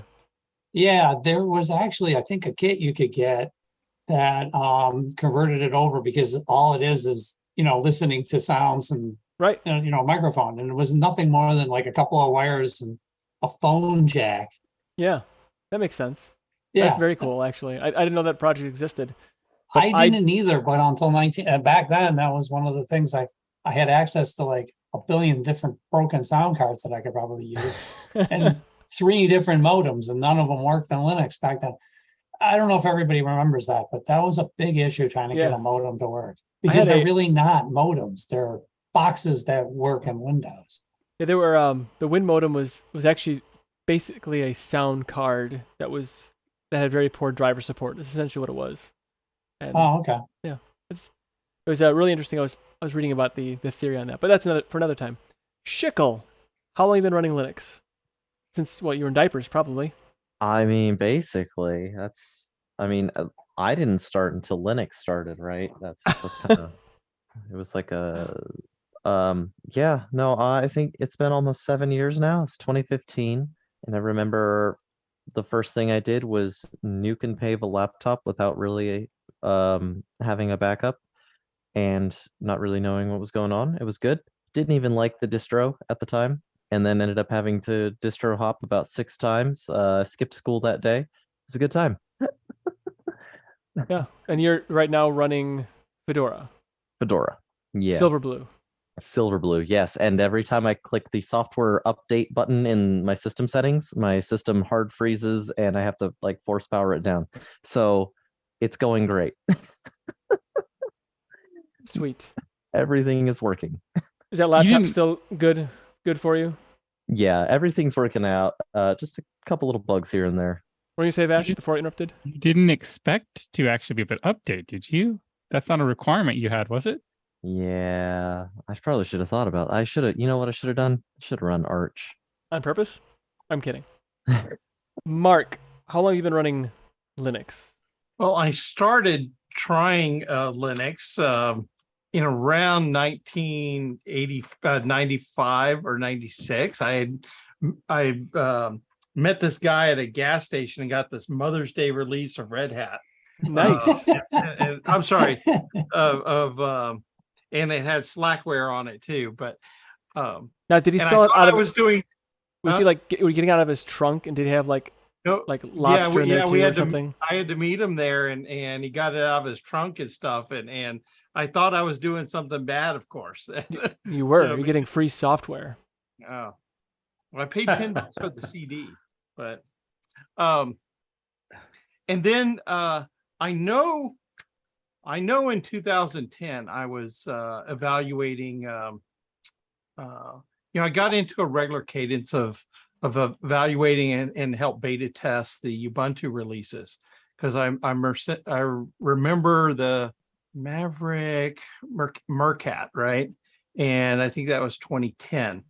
Yeah, there was actually, I think, a kit you could get that converted it over, because all it is listening to sounds and
right,
a microphone, and it was nothing more than like a couple of wires and a phone jack.
Yeah, that makes sense.
Yeah,
that's very cool. Actually, I didn't know that project existed.
I didn't either, but until back then, that was one of the things I had access to, like a billion different broken sound cards that I could probably use, and 3 different modems, and none of them worked on Linux back then. I don't know if everybody remembers that, but that was a big issue trying to get a modem to work, because they're really not modems; they're boxes that work in Windows.
Yeah, they were. The Win modem was actually basically a sound card that had very poor driver support. That's essentially what it was. And,
okay.
Yeah, it was really interesting. I was reading about the theory on that, but that's for another time. Shickle, how long have you been running Linux? Since you were in diapers, probably.
I mean, basically, I didn't start until Linux started, right? That's kind of. It was like I think it's been almost 7 years now. It's 2015, and I remember the first thing I did was nuke and pave a laptop without really having a backup and not really knowing what was going on. It was good. Didn't even like the distro at the time, and then ended up having to distro hop about 6 times. Skipped school that day. It was a good time.
Yeah, and you're right now running Fedora.
Yeah. Silverblue, yes. And every time I click the software update button in my system settings, my system hard freezes and I have to force power it down. So it's going great.
Sweet.
Everything is working.
Is that laptop still good for you?
Yeah, everything's working out. Just a couple little bugs here and there.
What do you say, Vash, before I interrupted?
You didn't expect to actually be able to update, did you? That's not a requirement you had, was it?
Yeah, I probably should have thought about. I should have. You know what I should have done? I should have run Arch.
On purpose? I'm kidding. Mark, how long have you been running Linux?
Well, I started trying Linux in around 1980, 95 or 96. I met this guy at a gas station and got this Mother's Day release of Red Hat.
Nice.
And I'm sorry, and it had Slackware on it too. But
Now, did he
and
sell
I
it
thought
out
I
of?
was doing.
Was he like were you getting out of his trunk, and did he have like
No,
lobster in there too,
we
or
had
something?
I had to meet him there, and he got it out of his trunk and stuff, and I thought I was doing something bad, of course.
You were.
Yeah,
You're
but-
getting free software.
Oh, well, I paid $10 for the CD, but and then I know in 2010 I was evaluating. I got into a regular cadence of evaluating and help beta test the Ubuntu releases, because I remember the Maverick Mercat, right? And I think that was 2010.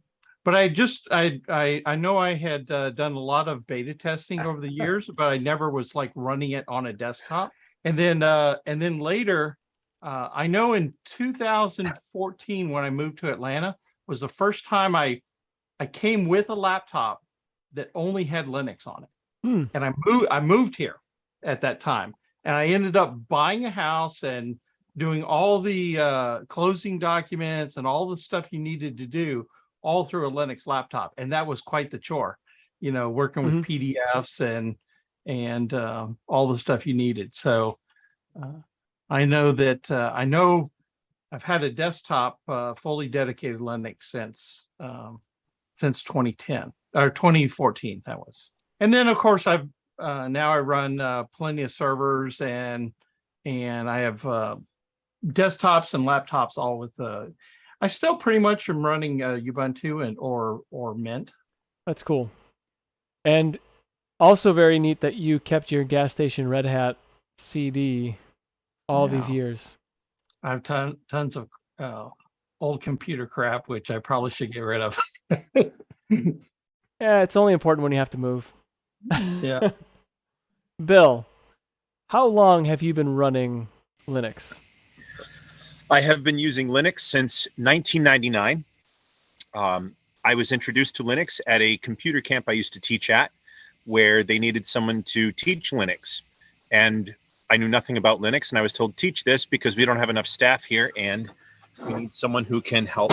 But I know I had done a lot of beta testing over the years, but I never was like running it on a desktop. And then later, I know in 2014 when I moved to Atlanta was the first time I came with a laptop that only had Linux on it. And I moved here at that time, and I ended up buying a house and doing all the closing documents and all the stuff you needed to do all through a Linux laptop. And that was quite the chore, working with PDFs and all the stuff you needed. So I know that I've had a desktop fully dedicated Linux since 2010 or 2014. That was. And then of course I've now I run plenty of servers, and I have desktops and laptops all with I still pretty much am running Ubuntu or Mint.
That's cool. And also very neat that you kept your gas station Red Hat CD all these years.
I have tons of old computer crap, which I probably should get rid of.
Yeah, it's only important when you have to move.
Yeah.
Bill, how long have you been running Linux?
I have been using Linux since 1999. I was introduced to Linux at a computer camp I used to teach at, where they needed someone to teach Linux. And I knew nothing about Linux, and I was told, teach this because we don't have enough staff here, and we need someone who can help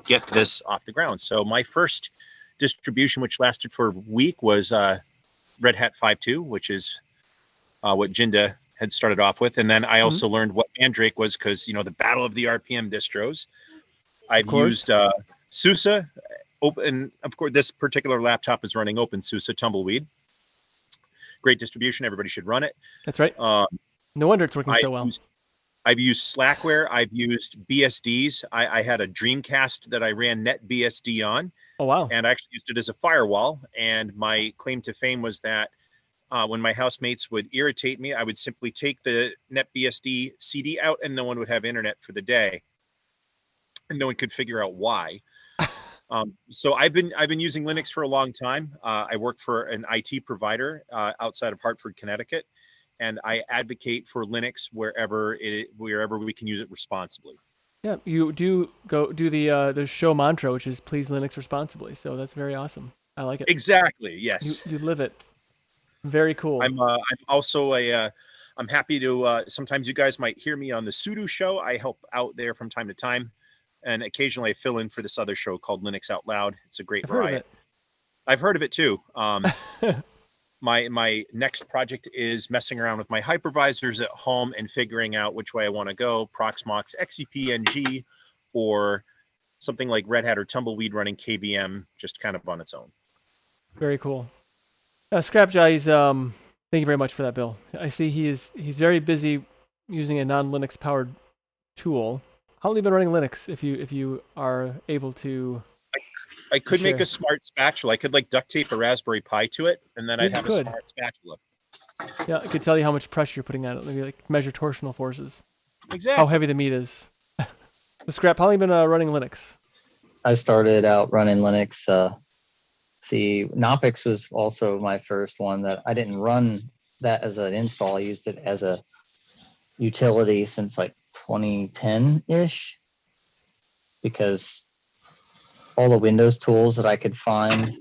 get this off the ground. So my first distribution, which lasted for a week, was Red Hat 5.2, which is what Jinda had started off with. And then I also learned what Mandrake was, because, the battle of the RPM distros. I've used SUSE, and of course, this particular laptop is running OpenSUSE Tumbleweed. Great distribution. Everybody should run it.
That's right. No wonder it's working so well.
I've used Slackware. I've used BSDs. I had a Dreamcast that I ran NetBSD on.
Oh, wow.
And I actually used it as a firewall. And my claim to fame was that when my housemates would irritate me, I would simply take the NetBSD CD out, and no one would have internet for the day. And no one could figure out why. So I've been using Linux for a long time. I work for an IT provider outside of Hartford, Connecticut, and I advocate for Linux wherever we can use it responsibly.
Yeah, you do go do the show mantra, which is please Linux responsibly. So that's very awesome. I like it.
Exactly. Yes.
You live it. Very cool.
I'm also I'm happy to sometimes you guys might hear me on the Sudo show. I help out there from time to time, and occasionally I fill in for this other show called Linux Out Loud. It's a great variety. I've heard of it too. My next project is messing around with my hypervisors at home and figuring out which way I want to go, Proxmox, XCP-NG, or something like Red Hat or Tumbleweed running KVM just kind of on its own.
Very cool. Scrapjeyes, thank you very much for that, Bill. I see he's very busy using a non-Linux powered tool. How long have you been running Linux, if you are able to
I could make
Sure.
a smart spatula. I could like duct tape a Raspberry Pi to it, and then
You
I'd have
could.
a smart spatula.
Yeah, I could tell you how much pressure you're putting on it. Maybe like measure torsional forces, how
Exactly.
heavy the meat is. So Scrap, how long have you been running Linux?
I started out running Linux. See, Knoppix was also my first one that I didn't run that as an install. I used it as a utility since like 2010-ish, because all the Windows tools that I could find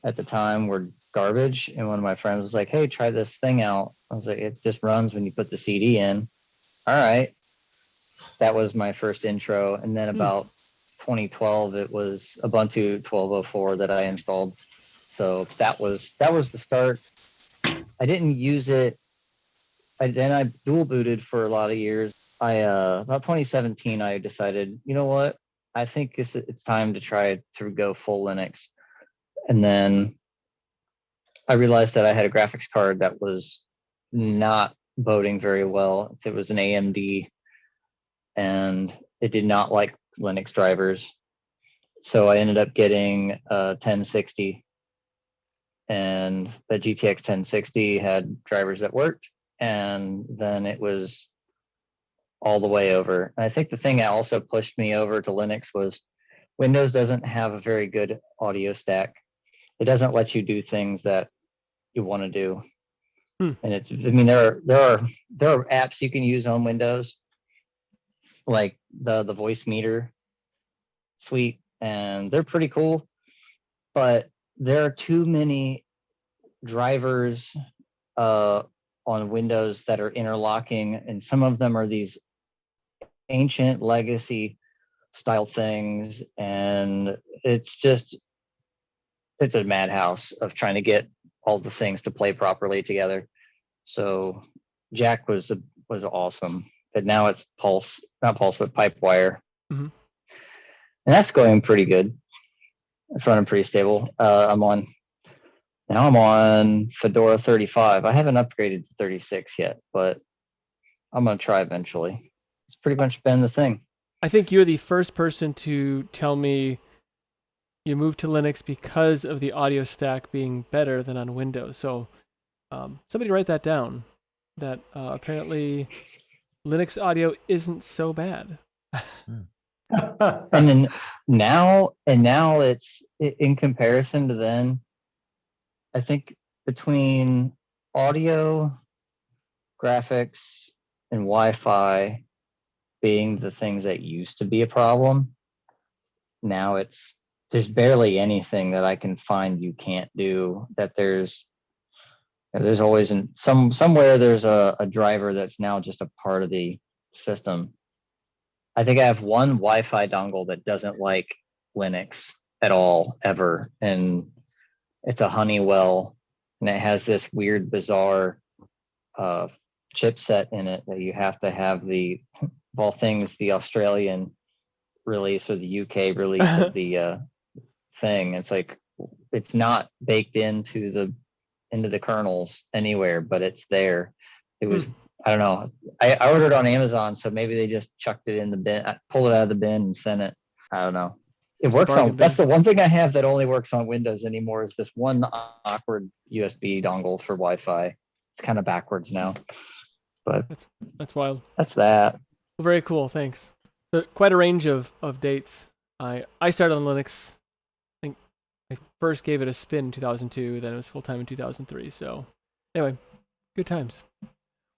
at the time were garbage. And one of my friends was like, hey, try this thing out. I was like, it just runs when you put the CD in. All right. That was my first intro. And then about 2012, it was Ubuntu 12.04 that I installed. So that was the start. I didn't use it. Then I dual booted for a lot of years. About 2017, I decided, you know what? I think it's time to try to go full Linux. And then I realized that I had a graphics card that was not boding very well. It was an AMD, and it did not like Linux drivers. So I ended up getting a 1060, and the GTX 1060 had drivers that worked, and then it was all the way over. And I think the thing that also pushed me over to Linux was Windows doesn't have a very good audio stack. It doesn't let you do things that you want to do. And there are apps you can use on Windows, like the voice meter suite, and they're pretty cool, but there are too many drivers on Windows that are interlocking, and some of them are these ancient legacy style things, and it's a madhouse of trying to get all the things to play properly together. So Jack was awesome, but now it's not Pulse, but Pipewire.
Mm-hmm.
And that's going pretty good. It's running pretty stable. I'm on Fedora 35. I haven't upgraded to 36 yet, but I'm gonna try eventually. It's pretty much been the thing.
I think you're the first person to tell me you moved to Linux because of the audio stack being better than on Windows. So somebody write that down, that apparently Linux audio isn't so bad.
And then now it's in comparison to then, I think between audio, graphics, and Wi-Fi being the things that used to be a problem, now there's barely anything that I can find you can't do. That there's always somewhere there's a driver that's now just a part of the system. I think I have one Wi-Fi dongle that doesn't like Linux at all, ever, and it's a Honeywell, and it has this weird, bizarre chipset in it that you have to have the, of all things, the Australian release or the UK release of the thing. It's like it's not baked into the kernels anywhere, but it's there. It was I don't know. I ordered on Amazon, so maybe they just chucked it in the bin, pulled it out of the bin and sent it. I don't know. It works on, that's the one thing I have that only works on Windows anymore, is this one awkward USB dongle for Wi-Fi. It's kind of backwards now, but
that's wild.
That's that.
Well, very cool. Thanks. So, quite a range of dates. I started on Linux. I think I first gave it a spin in 2002. Then it was full time in 2003. So anyway, good times.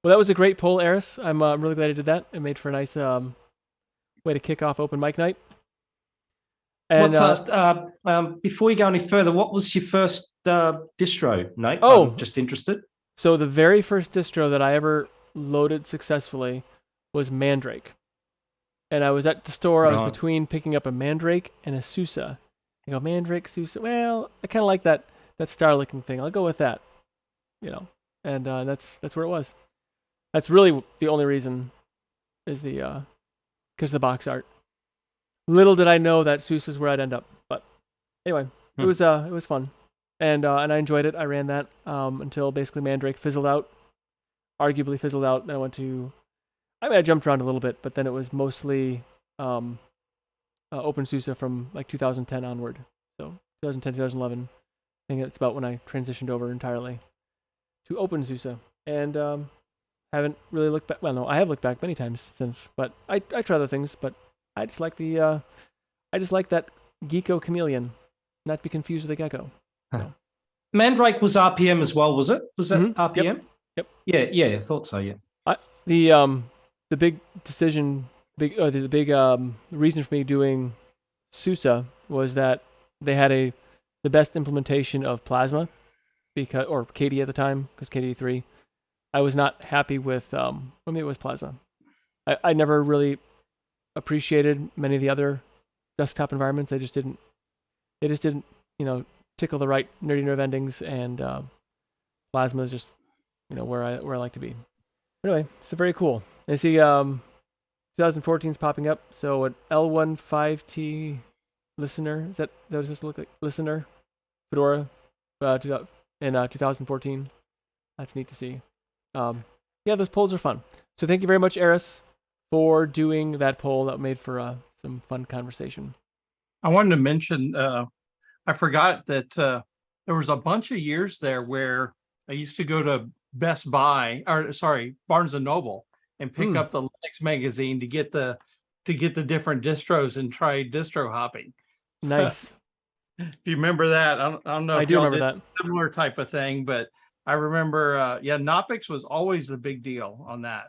Well, that was a great poll, Eris. I'm really glad I did that. It made for a nice way to kick off open mic night. And
before you go any further, what was your first distro, Nate?
Oh,
I'm just interested.
So the very first distro that I ever loaded successfully was Mandrake. And I was at the store. I was between picking up a Mandrake and a SUSE. I go, Mandrake, SUSE. Well, I kind of like that star-looking thing. I'll go with that. And that's where it was. That's really the only reason, is because of the box art. Little did I know that SUSE is where I'd end up. But anyway, it was fun, and I enjoyed it. I ran that until basically Mandrake fizzled out, arguably fizzled out. Then I jumped around a little bit, but then it was mostly OpenSUSE from like 2010 onward. So 2010, 2011. I think that's about when I transitioned over entirely to OpenSUSE. And haven't really looked back. Well, no, I have looked back many times since, but I try other things. But I just like that Geeko chameleon, not to be confused with a gecko. So.
Mandrake was RPM as well, was it? Was that
Mhm.
RPM?
Yep.
Yeah, I thought so. Yeah.
The big decision, the big reason for me doing SUSE was that they had the best implementation of Plasma, or KDE at the time, because KDE 3. I was not happy with maybe it was Plasma. I never really appreciated many of the other desktop environments. They just didn't tickle the right nerdy nerve endings, and Plasma is just where I like to be. Anyway, so very cool. I see 2014 is popping up. So an L15T listener, is that what it's supposed to look like? Listener, Fedora, in 2014. That's neat to see. Yeah, those polls are fun. So thank you very much, Eris, for doing that poll. That made for some fun conversation.
I wanted to mention, I forgot that there was a bunch of years there where I used to go to Barnes and Noble, and pick up the Linux magazine to get the different distros and try distro hopping.
Nice.
If you remember that, I don't know.
I
if
do
y'all
remember
did
that.
similar type of thing, but I remember, Knoppix was always the big deal on that.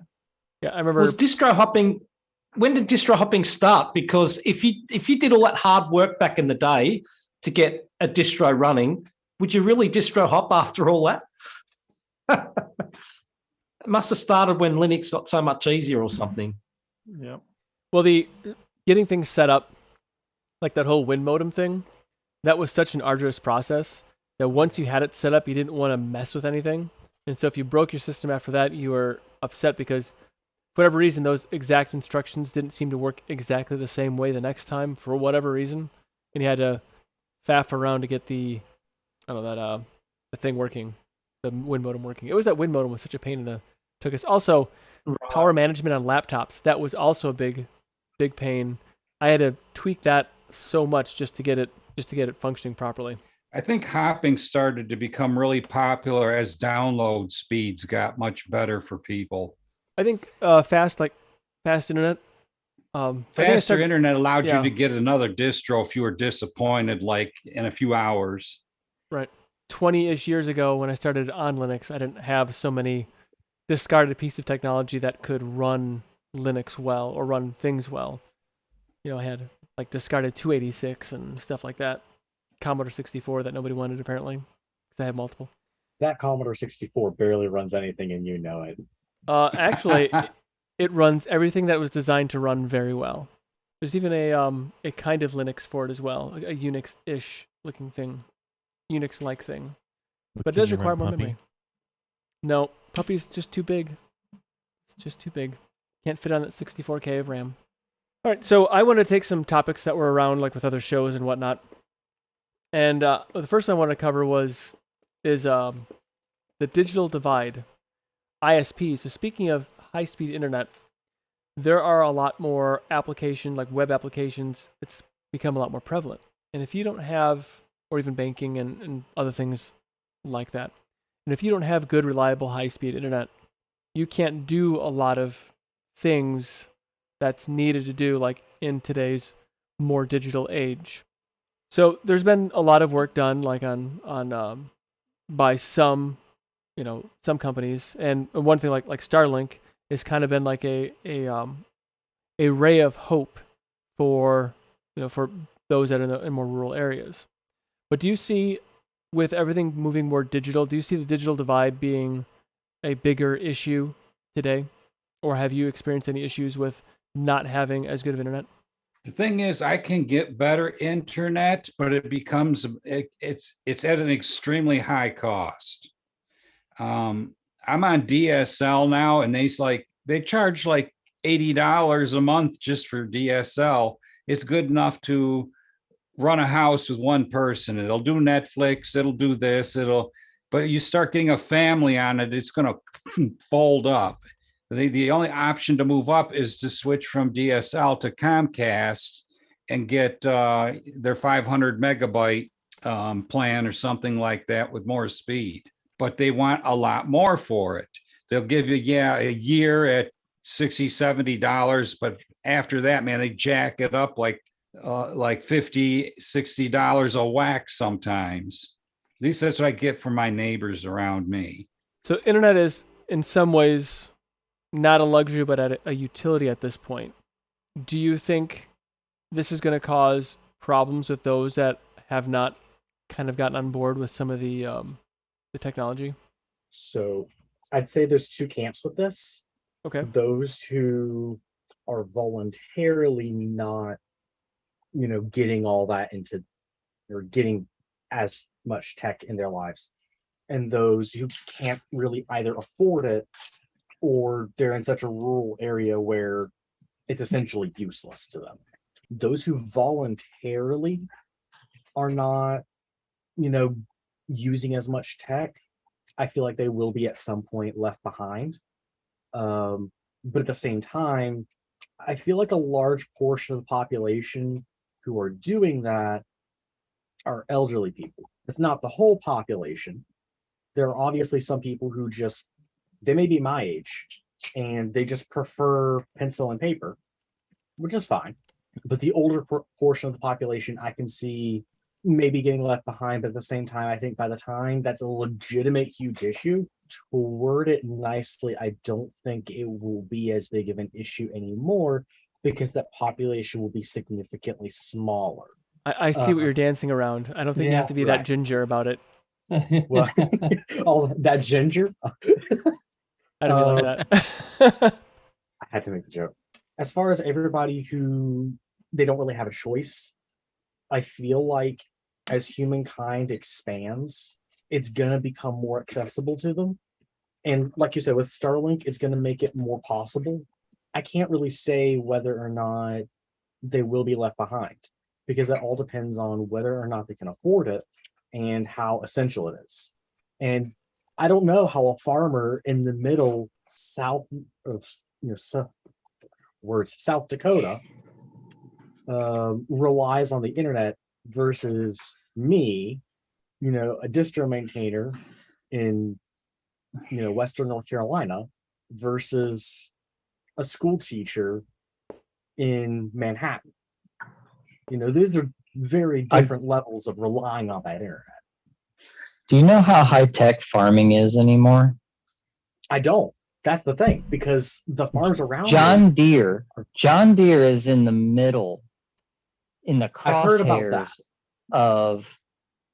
Yeah, I remember.
Was distro hopping? When did distro hopping start? Because if you did all that hard work back in the day to get a distro running, would you really distro hop after all that? It must have started when Linux got so much easier or something.
Yeah.
Well, the getting things set up, like that whole Win modem thing, that was such an arduous process that once you had it set up, you didn't want to mess with anything. And so if you broke your system after that, you were upset because for whatever reason, those exact instructions didn't seem to work exactly the same way the next time for whatever reason. And you had to faff around to get the thing working, the Win modem working. It was that Win modem was such a pain in the took us. Also, power management on laptops, that was also a big pain. I had to tweak that so much just to get it functioning properly.
I think hopping started to become really popular as download speeds got much better for people.
I think fast internet.
Faster internet allowed you to get another distro if you were disappointed, like in a few hours.
Right. 20-ish years ago when I started on Linux, I didn't have so many discarded piece of technology that could run Linux well or run things well. I had like discarded 286 and stuff like that. Commodore 64 that nobody wanted apparently, because I have multiple.
That Commodore 64 barely runs anything, and you know it.
Actually, it runs everything that was designed to run very well. There's even a kind of Linux for it as well, a Unix-ish looking thing, Unix-like thing, but it does require more memory. No, Puppy's just too big. It's just too big. Can't fit on that 64K of RAM. All right, so I want to take some topics that were around, like with other shows and whatnot. And the first one I wanted to cover is the digital divide, ISP. So speaking of high-speed internet, there are a lot more applications, like web applications. It's become a lot more prevalent. And if you don't have, or even banking and other things like that, and if you don't have good, reliable, high-speed internet, you can't do a lot of things that's needed to do, like in today's more digital age. So there's been a lot of work done, like on by some companies, and one thing like Starlink has kind of been like a ray of hope for those that are in more rural areas. But do you see, with everything moving more digital, do you see the digital divide being a bigger issue today, or have you experienced any issues with not having as good of internet?
The thing is, I can get better internet, but it's at an extremely high cost. I'm on DSL now, and they charge like $80 a month just for DSL. It's good enough to run a house with one person. It'll do Netflix, it'll do this, but you start getting a family on it, it's going to fold up. The only option to move up is to switch from DSL to Comcast, and get their 500 megabyte plan or something like that with more speed. But they want a lot more for it. They'll give you, yeah, a year at $60, $70, but after that, man, they jack it up like $50, $60 a whack sometimes. At least that's what I get from my neighbors around me.
So internet is in some ways not a luxury, but a utility at this point. Do you think this is going to cause problems with those that have not kind of gotten on board with some of the technology?
So I'd say there's two camps with this.
Okay.
Those who are voluntarily not, getting all that into, or getting as much tech in their lives, and those who can't really either afford it or they're in such a rural area where it's essentially useless to them. Those who voluntarily are not, using as much tech, I feel like they will be at some point left behind. But at the same time, I feel like a large portion of the population who are doing that are elderly people. It's not the whole population. There are obviously some people who they may be my age and they just prefer pencil and paper, which is fine. But the older portion of the population, I can see maybe getting left behind. But at the same time, I think by the time that's a legitimate huge issue, to word it nicely, I don't think it will be as big of an issue anymore because that population will be significantly smaller.
I see what you're dancing around. I don't think you have to be that ginger about it.
Well, all that ginger.
I don't mean like that.
I had to make the joke. As far as everybody who they don't really have a choice, I feel like as humankind expands, it's gonna become more accessible to them. And like you said, with Starlink, it's gonna make it more possible. I can't really say whether or not they will be left behind, because that all depends on whether or not they can afford it and how essential it is. And I don't know how a farmer in the middle south of South Dakota relies on the internet versus me, a distro maintainer in Western North Carolina versus a school teacher in Manhattan. These are very different levels of relying on that internet.
Do you know how high tech farming is anymore?
I don't. That's the thing, because the farms around
John Deere is in the middle, in the
I've heard about that.
crosshairs of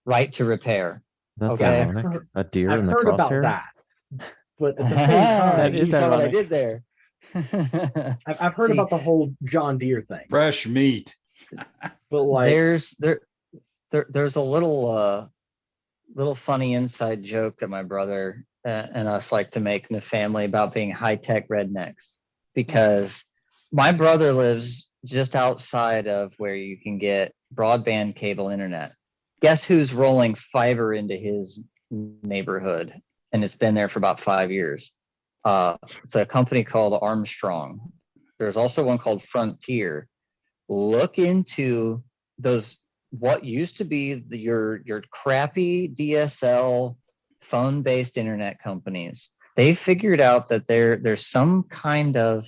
right to repair.
That's
Okay.
ironic. A deer
I've
in the
heard about
crosshairs.
that, but at the same time,
That is
you saw what I
ironic.
did there.
I've heard
See,
about the whole John Deere thing.
Fresh meat.
But like,
there's a little funny inside joke that my brother and us like to make in the family about being high-tech rednecks, because my brother lives just outside of where you can get broadband cable internet. Guess who's rolling fiber into his neighborhood? And it's been there for about 5 years. It's a company called Armstrong. There's also one called Frontier. Look into those, what used to be your crappy DSL phone-based internet companies. They figured out that there's some kind of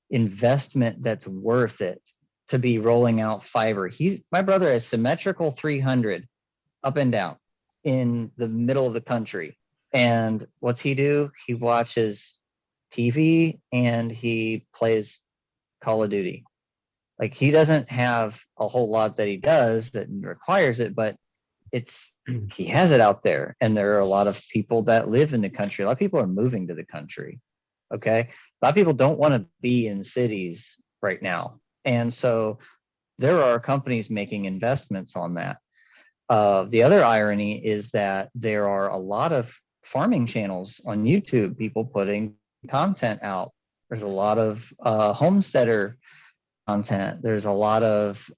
investment that's worth it to be rolling out fiber. My brother has symmetrical 300 up and down in the middle of the country. And what's he do? He watches TV and he plays Call of Duty. Like, he doesn't have a whole lot that he does that requires it, but he has it out there. And there are a lot of people that live in the country. A lot of people are moving to the country. Okay. A lot of people don't want to be in cities right now. And so there are companies making investments on that. The other irony is that there are a lot of farming channels on YouTube, people putting content out. There's a lot of homesteader content. There's a lot of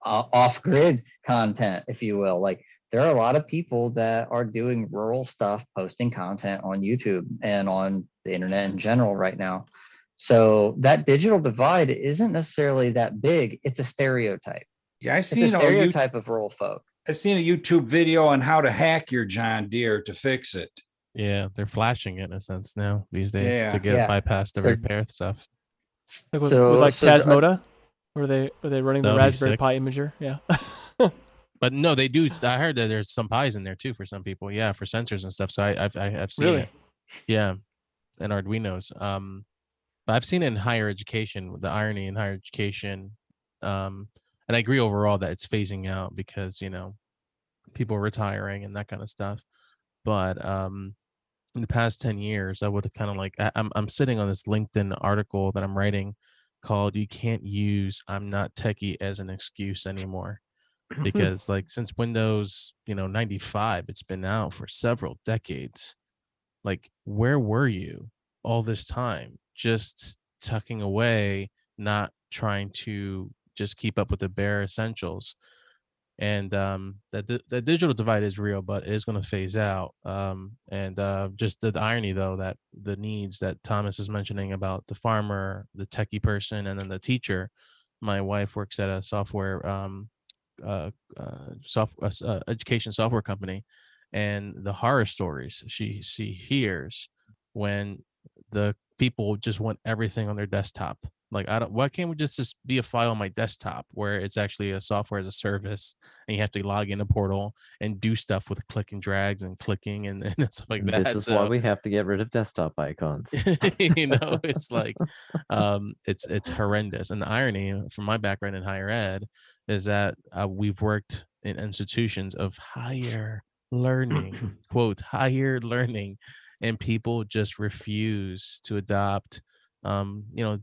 off-grid content, if you will. Like, there are a lot of people that are doing rural stuff, posting content on YouTube and on the internet in general right now. So that digital divide isn't necessarily that big. It's a stereotype.
Yeah,
It's a stereotype of rural folk.
I've seen a YouTube video on how to hack your John Deere to fix it.
Yeah, they're flashing it in a sense now these days
Yeah.
to get
Yeah.
bypass the
They're-
repair stuff.
Like with
So-
like
so the-
Tasmoda, were they running the
That would be
Raspberry
sick.
Pi imager? Yeah.
But no, they do. I heard that there's some pies in there too for some people. Yeah, for sensors and stuff. So I've seen
Really?
it. Yeah, and Arduinos. But I've seen it in higher education. The irony in higher education, and I agree overall that it's phasing out because people are retiring and that kind of stuff. But in the past 10 years, I would have kind of like I'm sitting on this LinkedIn article that I'm writing called "You Can't Use I'm Not Techie as an Excuse Anymore." Because like since Windows 95, it's been out for several decades. Like where were you all this time, just tucking away, not trying to just keep up with the bare essentials? And the digital divide is real, but it is going to phase out. Just the irony though, that the needs that Thomas is mentioning about the farmer, the techie person, and then the teacher. My wife works at a software education software company, and the horror stories she hears when the people just want everything on their desktop. Like, why can't we just be a file on my desktop where it's actually a software as a service and you have to log in a portal and do stuff with click and drags and clicking and stuff like that.
This is why we have to get rid of desktop icons.
It's like it's horrendous. And the irony from my background in higher ed is that we've worked in institutions of higher learning, quote, higher learning, and people just refuse to adopt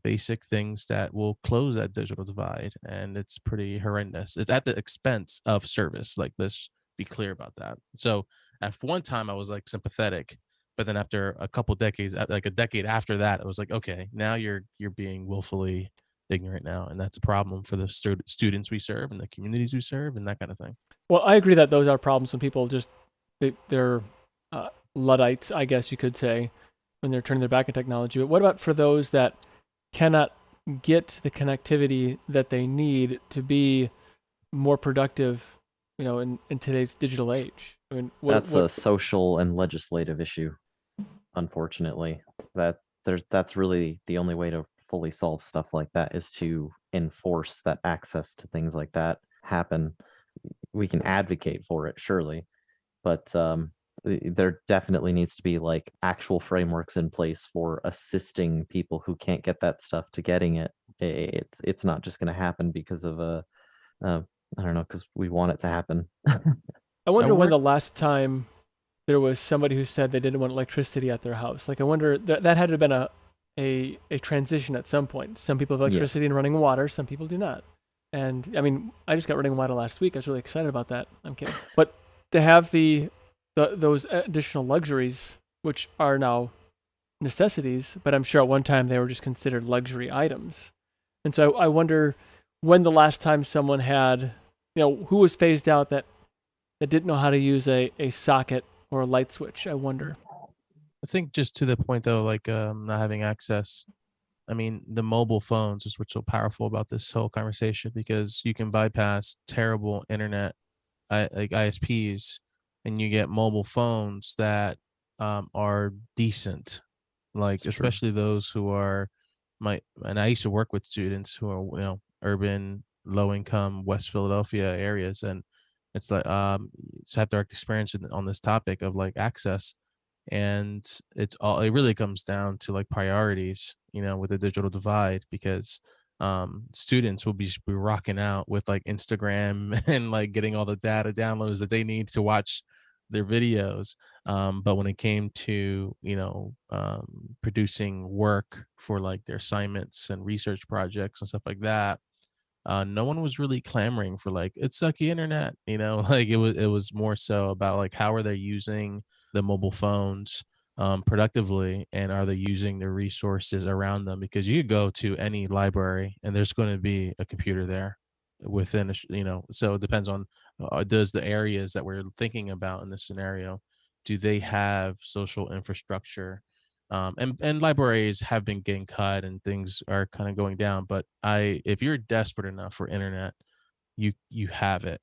basic things that will close that digital divide. And it's pretty horrendous. It's at the expense of service. Like, let's be clear about that. So at one time I was like sympathetic, but then after a couple decades, like a decade after that, I was like, okay, now you're being willfully ignorant now, and that's a problem for the students we serve and the communities we serve and that kind of thing.
Well, I agree that those are problems when people just they're Luddites, I guess you could say, when they're turning their back on technology. But what about for those that cannot get the connectivity that they need to be more productive, in today's digital age? I mean,
That's a social and legislative issue, unfortunately. That's really the only way to fully solve stuff like that, is to enforce that access to things like that happen. We can advocate for it, surely, but there definitely needs to be like actual frameworks in place for assisting people who can't get that stuff to getting it. It's not just going to happen because of I don't know, because we want it to happen.
I wonder when the last time there was somebody who said they didn't want electricity at their house. Like, I wonder that had to have been a transition at some point. Some people have electricity and running water, some people do not. And I mean, I just got running water last week. I was really excited about that. I'm kidding. But to have those additional luxuries, which are now necessities, but I'm sure at one time they were just considered luxury items. And so I wonder when the last time someone had, who was phased out that didn't know how to use a socket or a light switch. I wonder.
I think just to the point though, like not having access. I mean, the mobile phones is what's so powerful about this whole conversation, because you can bypass terrible internet, like ISPs, and you get mobile phones that are decent. Like, especially those who are and I used to work with students who are, urban, low income, West Philadelphia areas. And it's like, so I have direct experience on this topic of like access. And it really comes down to like priorities, with the digital divide, because students will be rocking out with like Instagram and like getting all the data downloads that they need to watch their videos. But when it came to, producing work for like their assignments and research projects and stuff like that, no one was really clamoring for like, it's sucky internet, like it was more so about like, how are they using the mobile phones productively, and are they using the resources around them? Because you go to any library and there's going to be a computer there within so it depends on does the areas that we're thinking about in this scenario, do they have social infrastructure And libraries have been getting cut and things are kind of going down. But if you're desperate enough for internet, you have it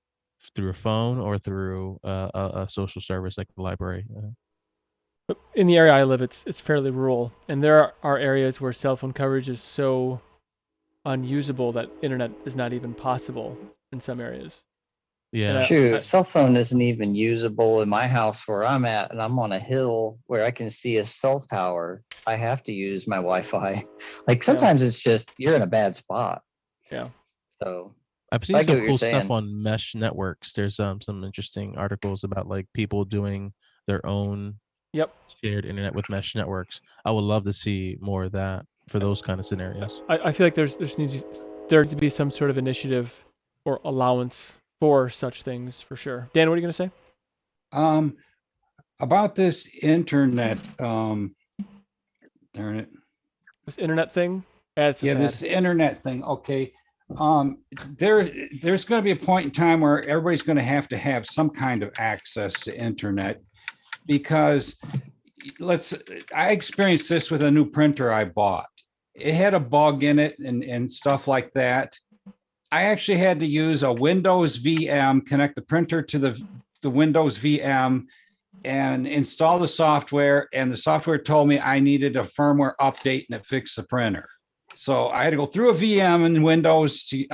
through a phone or through a social service like the library.
But in the area I live, it's fairly rural, and there are areas where cell phone coverage is so unusable that internet is not even possible in some areas.
Yeah.
Shoot, cell phone isn't even usable in my house where I'm at, and I'm on a hill where I can see a cell tower. I have to use my Wi-Fi. Like sometimes it's just you're in a bad spot.
Yeah.
So
I've
I
seen
get
some
what you're
cool stuff
saying.
on mesh networks. There's some interesting articles about like people doing their own shared internet with mesh networks. I would love to see more of that for those kind of scenarios.
I feel like there needs to be some sort of initiative or allowance for such things for sure. Dan, what are you going to say?
About this internet, darn it.
This internet thing? It's a fad.
This internet thing. Okay. There's going to be a point in time where everybody's going to have some kind of access to internet, because I experienced this with a new printer I bought. It had a bug in it and stuff like that. I actually had to use a Windows VM, connect the printer to the Windows VM and install the software. And the software told me I needed a firmware update and it fixed the printer. So I had to go through a VM in Windows to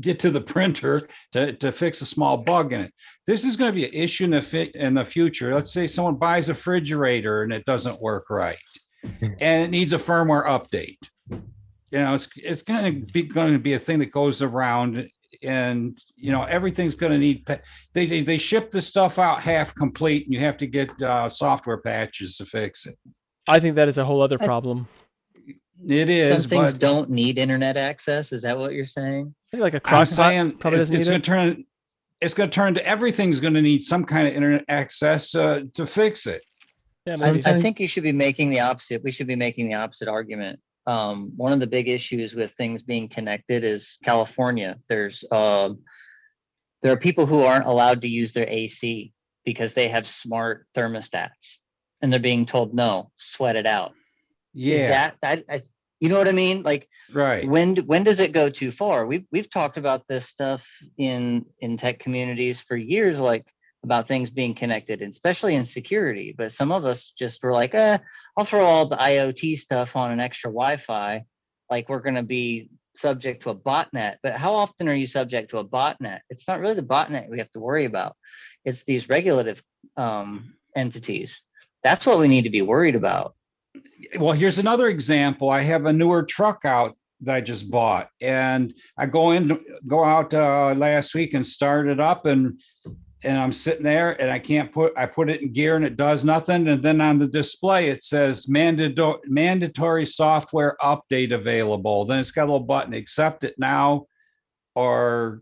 get to the printer to fix a small bug in it. This is going to be an issue in the future. Let's say someone buys a refrigerator and it doesn't work right and it needs a firmware update. It's going to be a thing that goes around, and everything's going to need. They ship the stuff out half complete, and you have to get software patches to fix it.
I think that is a whole other problem.
It is.
Some things don't need internet access. Is that what you're saying?
I think like a crockpot probably doesn't need it.
It's going to turn to everything's going to need some kind of internet access to fix it.
Yeah,
I think you should be making the opposite. We should be making the opposite argument. One of the big issues with things being connected is California. There are people who aren't allowed to use their AC because they have smart thermostats, and they're being told no, sweat it out.
Yeah,
you know what I mean? Like,
right.
When does it go too far? We've talked about this stuff in tech communities for years, like about things being connected, and especially in security. But some of us just were like, I'll throw all the IoT stuff on an extra Wi-Fi, like we're going to be subject to a botnet. But how often are you subject to a botnet? It's not really the botnet we have to worry about. It's these regulative entities. That's what we need to be worried about.
Well, here's another example. I have a newer truck out that I just bought, and I go out last week and start it up, and I'm sitting there and I put it in gear and it does nothing. And then on the display, it says mandatory software update available. Then it's got a little button, accept it now or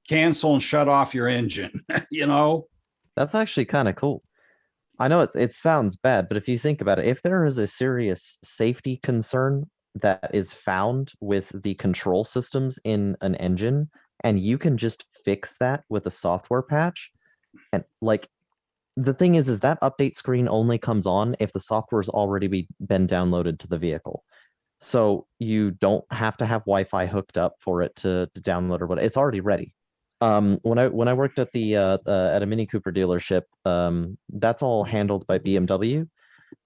cancel and shut off your engine,
That's actually kind of cool. I know it sounds bad, but if you think about it, if there is a serious safety concern that is found with the control systems in an engine, and you can just fix that with a software patch, and like the thing is that update screen only comes on if the software's already been downloaded to the vehicle. So you don't have to have Wi-Fi hooked up for it to download or whatever. It's already ready. When I worked at at a Mini Cooper dealership, that's all handled by BMW.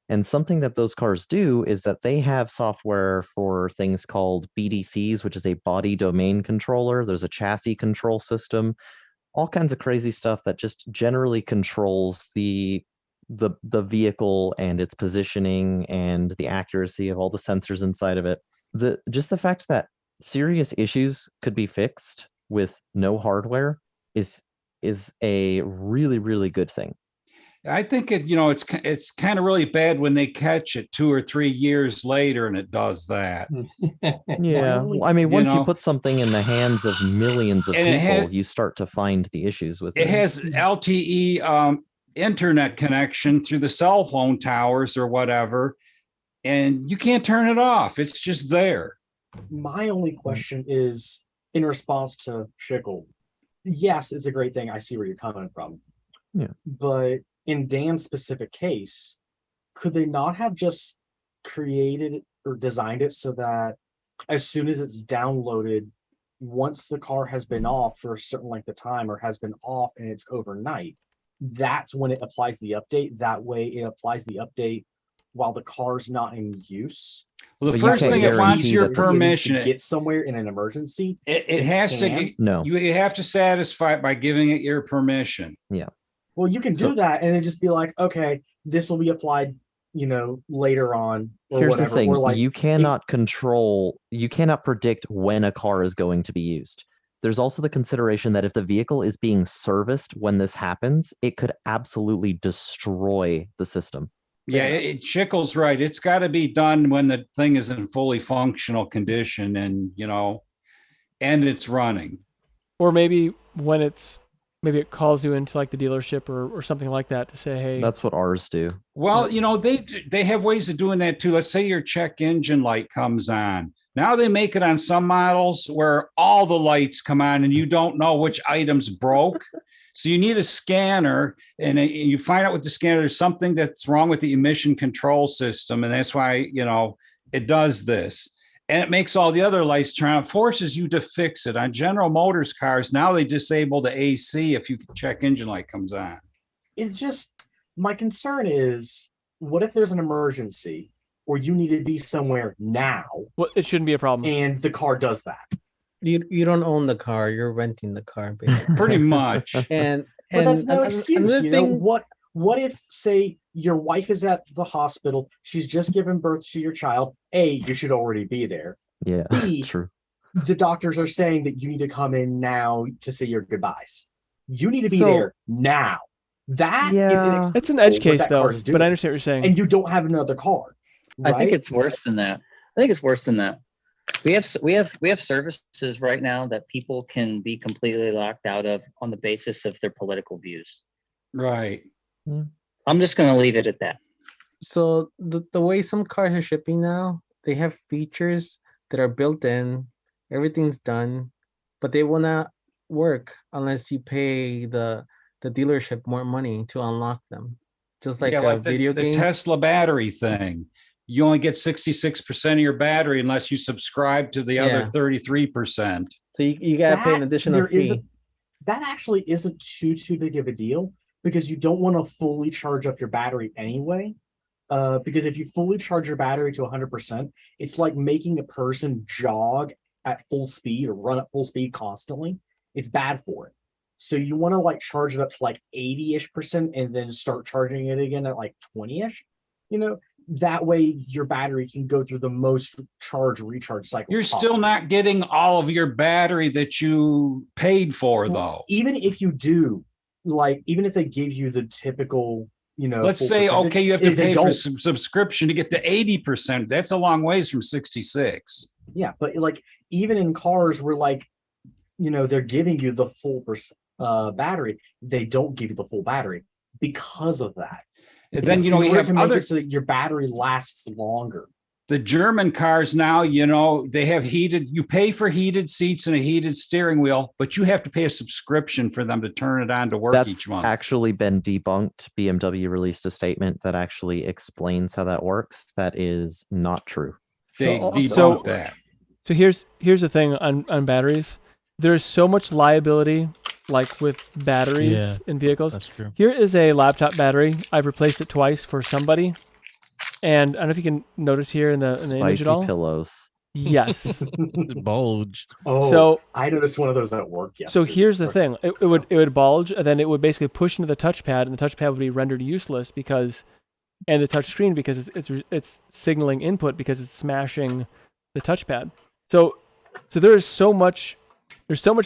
And something that those cars do is that they have software for things called BDCs, which is a body domain controller. There's a chassis control system, all kinds of crazy stuff that just generally controls the vehicle and its positioning and the accuracy of all the sensors inside of it. Just the fact that serious issues could be fixed with no hardware is a really, really good thing.
I think it's kind of really bad when they catch it 2 or 3 years later and it does that.
Yeah, well, I mean, once you put something in the hands of millions of people, you start to find the issues with it.
It has LTE internet connection through the cell phone towers or whatever, and you can't turn it off. It's just there.
My only question is, in response to Schickle, yes, it's a great thing. I see where you're coming from.
Yeah.
But in Dan's specific case, could they not have just created or designed it so that as soon as it's downloaded, once the car has been off for a certain length of time or has been off and it's overnight, that's when it applies the update. That way it applies the update while the car's not in use.
Well, the
But you
first
can't
thing it wants
guarantee
your
that the-
permission.
To get somewhere in an emergency.
It has to.
can.
No.
You have to satisfy it by giving it your permission.
Well, you can do
So-
that and then just be like, okay, this will be applied, later on or
Here's
whatever.
the thing,
Or like
you cannot predict when a car is going to be used. There's also the consideration that if the vehicle is being serviced when this happens, it could absolutely destroy the system.
Yeah, Chickle's right. It's got to be done when the thing is in fully functional condition and, and it's running.
Or maybe when maybe it calls you into like the dealership or something like that to say, hey,
That's what ours do.
Well, they have ways of doing that too. Let's say your check engine light comes on. Now they make it on some models where all the lights come on and you don't know which items broke. So you need a scanner and you find out with the scanner there's something that's wrong with the emission control system. And that's why, it does this. And it makes all the other lights turn on, forces you to fix it. On General Motors cars, now they disable the AC if your check engine light comes on.
it's just my concern is what if there's an emergency or you need to be somewhere now
well, it shouldn't be a problem.
and the car does that.
You don't own the car, you're renting the car. basically.
Pretty much.
And
But that's no
an-
excuse.
another thing,
What if, say, your wife is at the hospital, she's just given birth to your child? A, you should already be there.
Yeah,
B,
true.
the doctors are saying that you need to come in now to say your goodbyes. You need to be
So-
there now. That is
Yeah.
It's an edge
what
case
that
though,
car is
but
doing.
I understand what you're saying.
and you don't have another car.
I think
right?
it's worse than that. I think it's worse than that. We have services right now that people can be completely locked out of on the basis of their political views.
Right.
I'm just going to leave it at that.
so the way some cars are shipping now, they have features that are built in, everything's done, but they will not work unless you pay the dealership more money to unlock them. Just like
Yeah,
a
the
video game.
Tesla battery thing. You only get 66% of your battery unless you subscribe to the other
Yeah.
33%.
So you gotta pay an
That-
additional
there is
fee.
that actually isn't too big of a deal because you don't want to fully charge up your battery anyway. Because if you fully charge your battery to 100%, it's like making a person jog at full speed or run at full speed constantly. It's bad for it. So you want to like charge it up to like 80-ish% and then start charging it again at like 20-ish. That way your battery can go through the most recharge cycles.
You're still
possible.
not getting all of your battery that you paid for, though.
Even if you do, like, even if they give you the typical,
Let's
full
say,
percentage,
okay, you have to
if they
pay for
don't-
some subscription to get to 80%. That's a long ways from 66.
Yeah, but like even in cars where like, they're giving you the full battery, they don't give you the full battery because of that.
And then,
Because
you
in order
have
to make
other,
it so that your battery lasts longer.
the German cars now, they have you pay for heated seats and a heated steering wheel, but you have to pay a subscription for them to turn it on to work
That's
each month.
actually been debunked. BMW released a statement that actually explains how that works. That is not true.
They
So-
debunked
so-
that.
So here's the thing on batteries. There's so much liability, like with batteries
Yeah.
in vehicles.
That's true.
Here is a laptop battery. I've replaced it twice for somebody, and I don't know if you can notice here in the image
Spicy
at all.
pillows.
Yes.
The bulge.
Oh,
So
I noticed one of those at work yesterday.
so here's the thing. It would bulge, and then it would basically push into the touchpad, and the touchpad would be rendered useless and the touch screen because it's signaling input because it's smashing the touchpad. So there's so much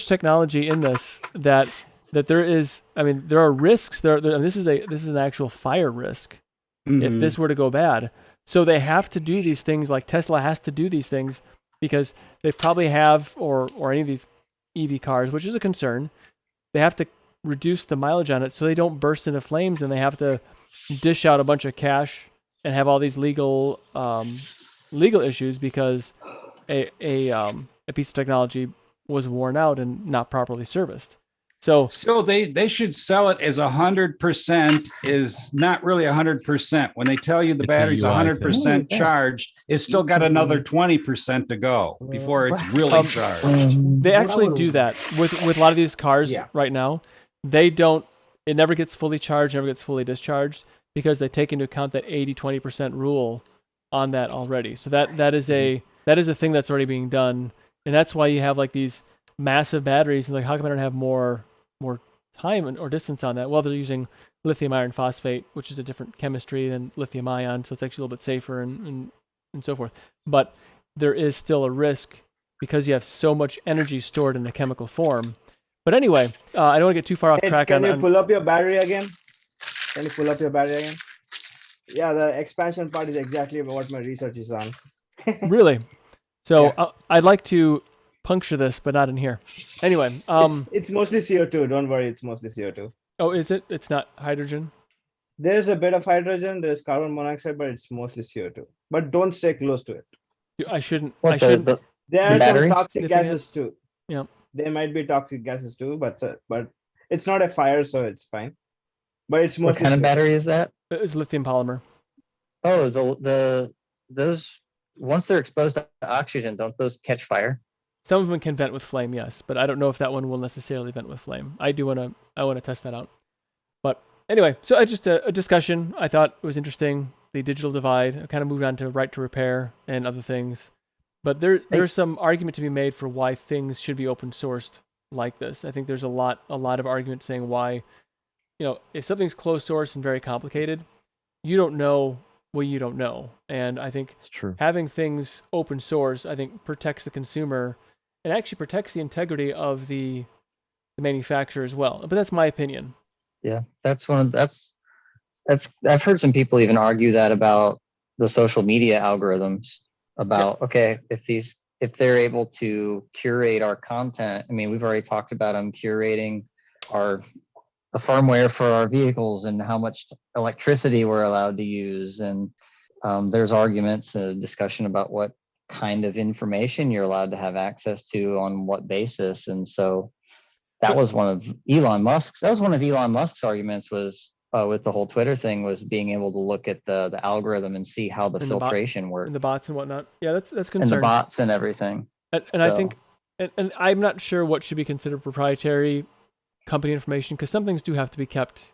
technology in this that there is. I mean, there are risks. There and this is an actual fire risk if
Mhm.
this were to go bad. So they have to do these things, like Tesla has to do these things because they probably have, or any of these EV cars, which is a concern. They have to reduce the mileage on it so they don't burst into flames, and they have to dish out a bunch of cash and have all these legal issues because a piece of technology was worn out and not properly serviced. So
So they should sell it as 100% is not really 100%. When they tell you the
It's a
battery's
UI thing.
100% charged, it's still got another 20% to go before it's really charged.
they actually do that with a lot of these cars
Yeah.
right now. They don't. It never gets fully charged, never gets fully discharged because they take into account that 80-20% rule on that already. So that is a thing that's already being done, and that's why you have like these massive batteries. And like, how come I don't have more time or distance on that? Well, they're using lithium iron phosphate, which is a different chemistry than lithium ion, so it's actually a little bit safer and so forth. But there is still a risk because you have so much energy stored in a chemical form. But anyway, I don't want to get too far off
Hey,
track
can you
on
pull up your battery again? Can you pull up your battery again? Yeah, the expansion part is exactly what my research is on.
really. So
Yeah.
I'd like to puncture this, but not in here. Anyway,
It's mostly CO2. Don't worry, it's mostly CO2.
oh, is it? It's not hydrogen.
There's a bit of hydrogen, there's carbon monoxide, but it's mostly CO2. But don't stay close to it.
I shouldn't.
What
I shouldn't.
There are some
battery?
toxic
Sniffing it?
gases too.
Yeah.
There might be toxic gases too, but it's not a fire, so it's fine. But it's
What
mostly
kind of
CO2.
battery is that?
It's lithium polymer.
Oh, those once they're exposed to oxygen, don't those catch fire?
Some of them can vent with flame, yes, but I don't know if that one will necessarily vent with flame. I want to test that out. But anyway, so just a discussion I thought was interesting. The digital divide. I kind of moved on to right to repair and other things. But there's some argument to be made for why things should be open sourced like this. I think there's a lot of argument saying why, if something's closed source and very complicated, you don't know what you don't know. And I think
It's true.
having things open source, I think, protects the consumer and actually protects the integrity of the manufacturer as well. But that's my opinion.
Yeah, that's I've heard some people even argue that about the social media algorithms about, okay, if they're able to curate our content, I mean, we've already talked about them curating the firmware for our vehicles and how much electricity we're allowed to use. And there's arguments, discussion about what kind of information you're allowed to have access to on what basis. And so that was one of Elon Musk's arguments was with the whole Twitter thing was being able to look at the algorithm and see how the
And
filtration worked
And the bots and whatnot. Yeah, that's
and
concerned.
the bots and everything.
And I think, and I'm not sure what should be considered proprietary company information because some things do have to be kept,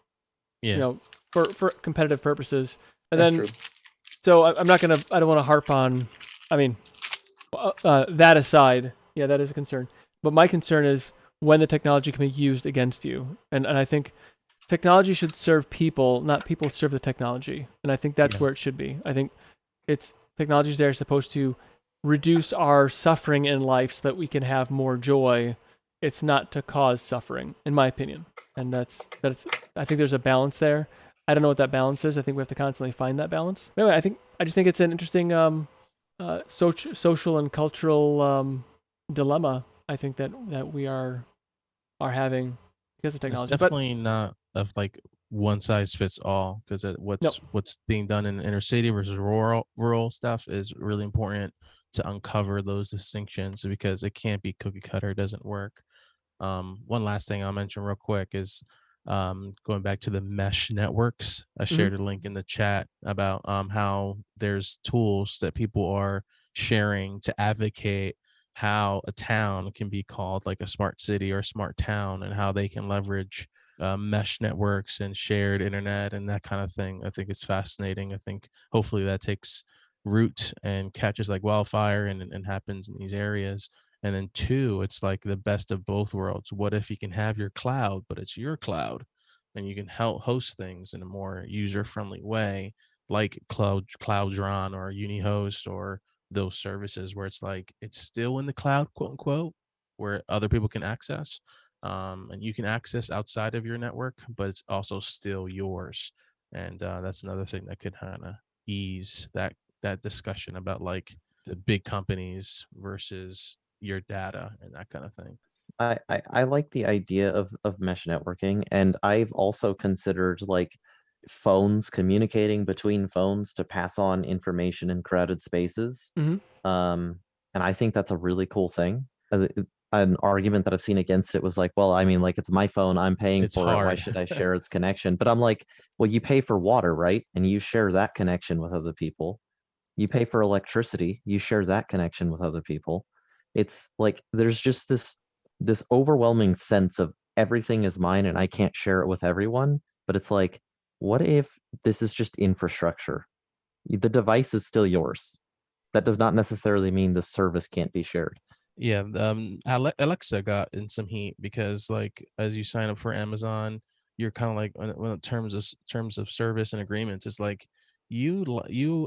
Yeah.
For competitive purposes. And
That's
then,
true.
so I don't want to harp on, that aside, yeah, that is a concern. But my concern is when the technology can be used against you. And I think technology should serve people, not people serve the technology. And I think that's where it should be. I think technologies there are supposed to reduce our suffering in life so that we can have more joy. It's not to cause suffering, in my opinion. And that's I think there's a balance there. I don't know what that balance is. I think we have to constantly find that balance. But anyway, I just think it's an interesting social and cultural dilemma. I think that we are having because of technology.
It's definitely not of like one size fits all because what's being done in inner city versus rural stuff is really important to uncover those distinctions because it can't be cookie cutter. It doesn't work. One last thing I'll mention real quick is going back to the mesh networks. I shared a link in the chat about how there's tools that people are sharing to advocate how a town can be called like a smart city or a smart town and how they can leverage mesh networks and shared internet and that kind of thing. I think it's fascinating. I think hopefully that takes root and catches like wildfire and happens in these areas. And then two, it's like the best of both worlds. What if you can have your cloud, but it's your cloud and you can help host things in a more user-friendly way, like Cloudron or UniHost or those services where it's like it's still in the cloud, quote unquote, where other people can access. And you can access outside of your network, but it's also still yours. And that's another thing that could kind of ease that discussion about like the big companies versus your data and that kind of thing.
I like the idea of mesh networking, and I've also considered like phones communicating between phones to pass on information in crowded spaces. And I think that's a really cool thing. an argument that I've seen against it was like, well, I mean, like it's my phone, I'm paying
It's
for it. Why
hard.
should I share its connection? But I'm like, well, you pay for water, right? And you share that connection with other people. You pay for electricity, you share that connection with other people. It's like there's just this overwhelming sense of everything is mine and I can't share it with everyone. But it's like, what if this is just infrastructure? The device is still yours. That does not necessarily mean the service can't be shared.
Yeah, Alexa got in some heat because, like, as you sign up for Amazon, you're kind of like, when in terms of service and agreements, it's like you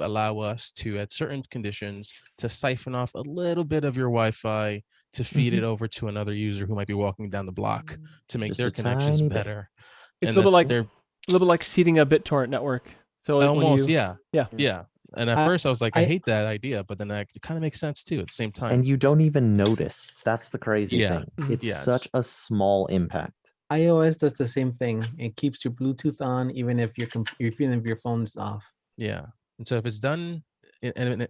allow us to, at certain conditions, to siphon off a little bit of your Wi-Fi to feed it over to another user who might be walking down the block to make
Just
their
a
connections
tiny bit.
better.
It's
And
a little bit
that's
like a little bit like seeding a BitTorrent network. So when
almost,
you,
yeah,
yeah.
yeah. And at
I-
first I was like, I
I-
hate that idea, but then it kind of makes sense too at the same time.
And you don't even notice. That's the crazy
Yeah.
thing. It's
Yeah,
such a small impact.
iOS does the same thing. It keeps your Bluetooth on even if your phone's off.
Yeah. And so if it's done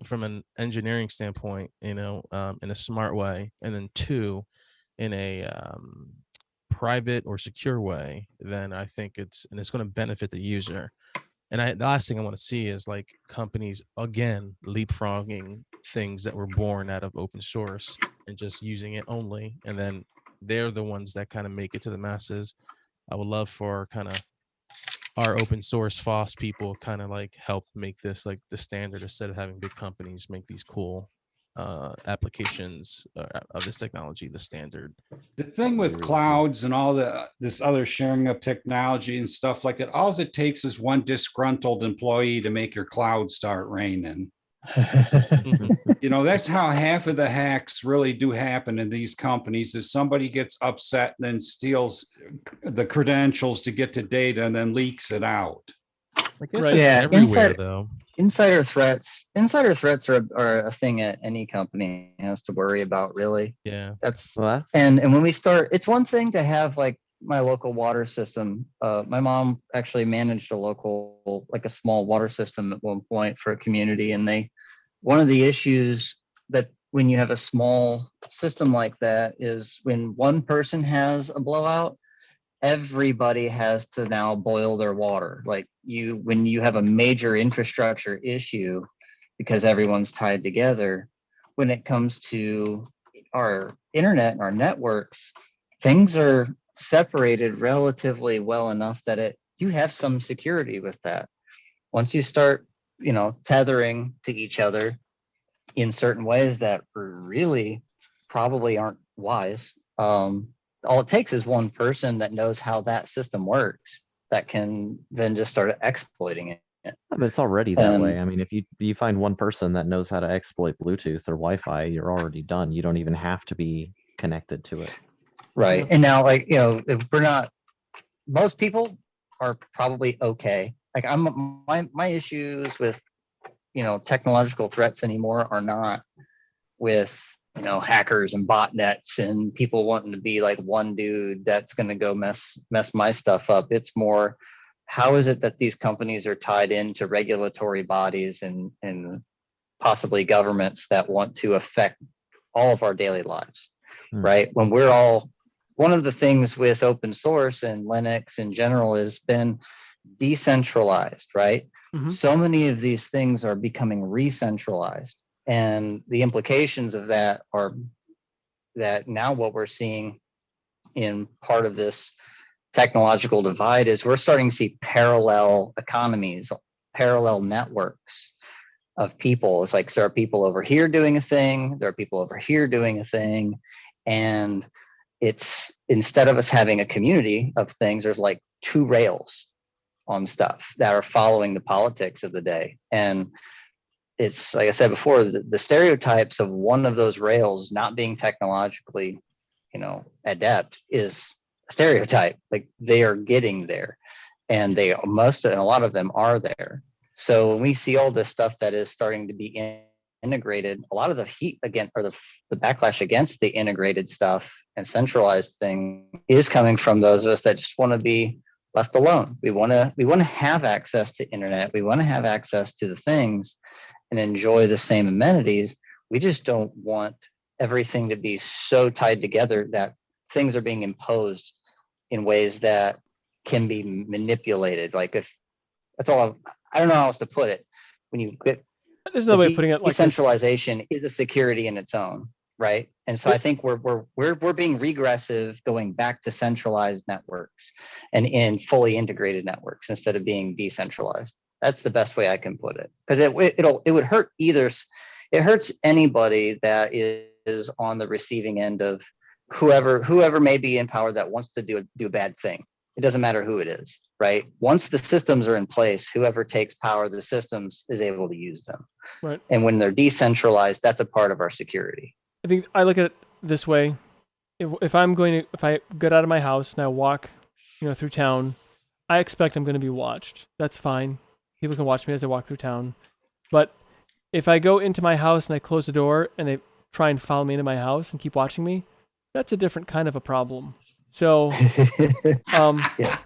from an engineering standpoint, in a smart way, and then two, in a private or secure way, then I think it's going to benefit the user. And the last thing I want to see is like companies again leapfrogging things that were born out of open source and just using it only, and then they're the ones that kind of make it to the masses. I would love for kind of our open source FOSS people kind of like help make this like the standard instead of having big companies make these cool applications of this technology the standard.
The thing with clouds and all this other sharing of technology and stuff like that, all it takes is one disgruntled employee to make your cloud start raining. You know, that's how half of the hacks really do happen in these companies, is somebody gets upset and then steals the credentials to get to data and then leaks it out.
I guess
Right.
it's
Yeah,
everywhere though.
Insider threats are a thing that any company has to worry about, really.
Yeah.
And when we start, it's one thing to have like my local water system. My mom actually managed a small water system at one point for a community, and one of the issues that when you have a small system like that is when one person has a blowout, everybody has to now boil their water. Like when you have a major infrastructure issue, because everyone's tied together, when it comes to our internet and our networks, things are separated relatively well enough that you have some security with that. Once you start, tethering to each other in certain ways that really probably aren't wise, all it takes is one person that knows how that system works that can then just start exploiting it.
But it's already that way. I mean, if you find one person that knows how to exploit Bluetooth or Wi-Fi, you're already done. You don't even have to be connected to it.
Right. And now, if we're not, most people are probably okay. Like my issues with, technological threats anymore are not with, hackers and botnets and people wanting to be like one dude that's going to go mess my stuff up. It's more, how is it that these companies are tied into regulatory bodies and possibly governments that want to affect all of our daily lives, right? When one of the things with open source and Linux in general has been decentralized, right? So many of these things are becoming re-centralized. And the implications of that are that now what we're seeing in part of this technological divide is we're starting to see parallel economies, parallel networks of people. It's like there are people over here doing a thing, there are people over here doing a thing, and it's, instead of us having a community of things, there's like two rails on stuff that are following the politics of the day. And it's, like I said before, the stereotypes of one of those rails not being technologically, adept is a stereotype. Like they are getting there, and a lot of them are there. So when we see all this stuff that is starting to be integrated, a lot of the heat the backlash against the integrated stuff and centralized thing is coming from those of us that just want to be left alone. We want to have access to internet. We want to have access to the things and enjoy the same amenities. We just don't want everything to be so tied together that things are being imposed in ways that can be manipulated. Like if that's all, I don't know how else to put it. When you get
There's no way of putting it like this.
decentralization is a security in its own, right? And so I think we're being regressive, going back to centralized networks and in fully integrated networks instead of being decentralized. That's the best way I can put it, because it would hurt it hurts anybody that is on the receiving end of whoever may be in power that wants to do a bad thing. It doesn't matter who it is, right? Once the systems are in place, whoever takes power of the systems is able to use them.
Right.
And when they're decentralized, that's a part of our security.
I think I look at it this way. If I get out of my house and I walk, through town, I expect I'm going to be watched. That's fine. People can watch me as I walk through town. But if I go into my house and I close the door and they try and follow me into my house and keep watching me, that's a different kind of a problem. So,
Yeah.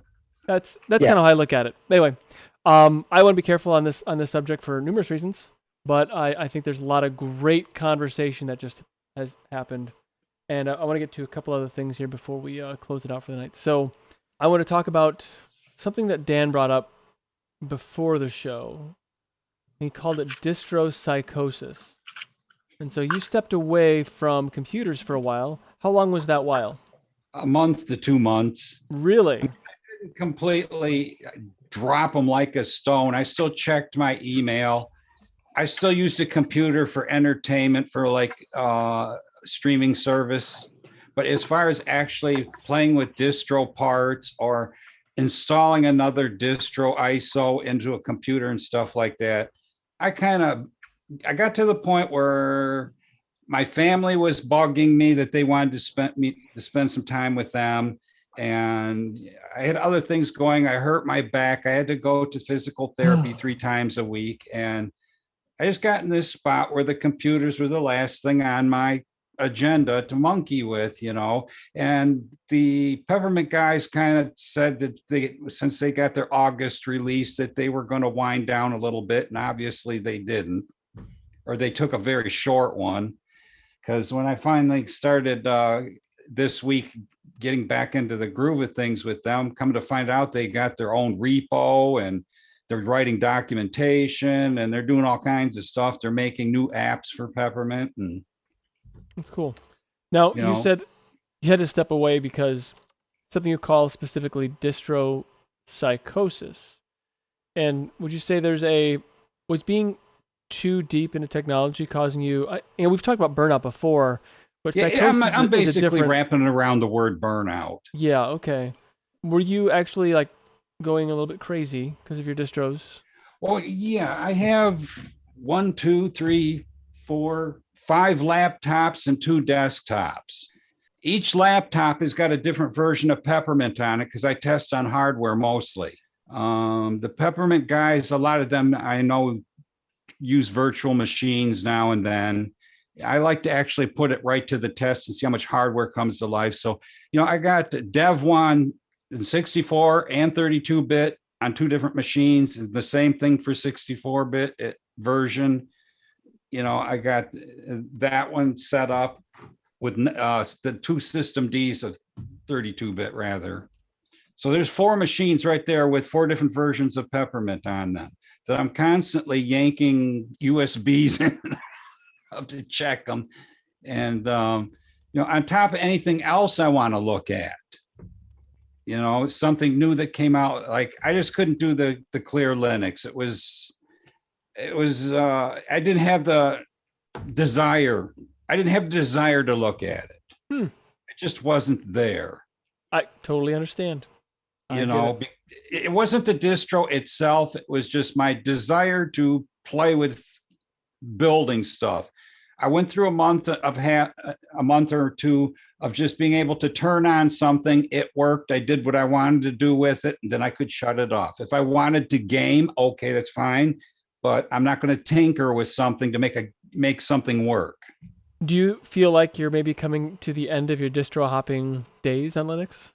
that's kind of how I look at it. Anyway, I want to be careful on this subject for numerous reasons, but I think there's a lot of great conversation that just has happened, and I want to get to a couple other things here before we close it out for the night. So, I want to talk about something that Dan brought up before the show. He called it Distro Psychosis, and so you stepped away from computers for a while. How long was that while?
A month to 2 months.
Really?
I didn't completely drop them like a stone. I still checked my email. I still used a computer for entertainment, for like streaming service. But as far as actually playing with distro parts or installing another distro ISO into a computer and stuff like that, I got to the point where my family was bugging me that they wanted to spend some time with them. And I had other things going. I hurt my back. I had to go to physical therapy 3 times a week. And I just got in this spot where the computers were the last thing on my agenda to monkey with, and the Peppermint guys kind of said that since they got their August release, that they were going to wind down a little bit. And obviously they didn't, or they took a very short one. Because when I finally started this week getting back into the groove of things with them, come to find out they got their own repo and they're writing documentation and they're doing all kinds of stuff. They're making new apps for Peppermint. And
that's cool. Now, you said you had to step away because something you call specifically Distro Psychosis. And would you say was being too deep into technology causing you, we've talked about burnout before, but psychosis
I'm basically
is a different...
wrapping around the word burnout.
Yeah, okay. Were you actually like going a little bit crazy because of your distros?
Well, yeah, I have 1, 2, 3, 4, 5 laptops and 2 desktops. Each laptop has got a different version of Peppermint on it because I test on hardware mostly. The Peppermint guys, a lot of them I know use virtual machines now and then. I like to actually put it right to the test and see how much hardware comes to life. So, I got Dev 1 in 64 and 32-bit on 2 different machines. The same thing for 64-bit version. I got that one set up with the 2 system Ds of 32-bit rather. So there's 4 machines right there with 4 different versions of Peppermint on them that I'm constantly yanking USBs in to check them. And, on top of anything else I want to look at, something new that came out, like I just couldn't do the clear Linux. It was, I didn't have the desire. I didn't have the desire to look at it. It just wasn't there.
I totally understand.
It wasn't the distro itself. It was just my desire to play with building stuff. I went through a month or 2 of just being able to turn on something. It worked. I did what I wanted to do with it, and then I could shut it off. If I wanted to game, okay, that's fine. But I'm not going to tinker with something to make something work.
Do you feel like you're maybe coming to the end of your distro hopping days on Linux?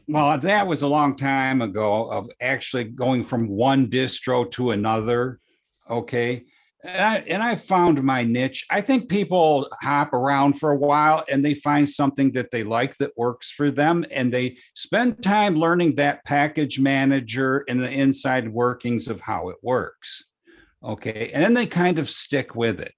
Well, that was a long time ago of actually going from one distro to another. Okay. And I found my niche. I think people hop around for a while and they find something that they like that works for them, and they spend time learning that package manager and the inside workings of how it works. Okay, and then they kind of stick with it.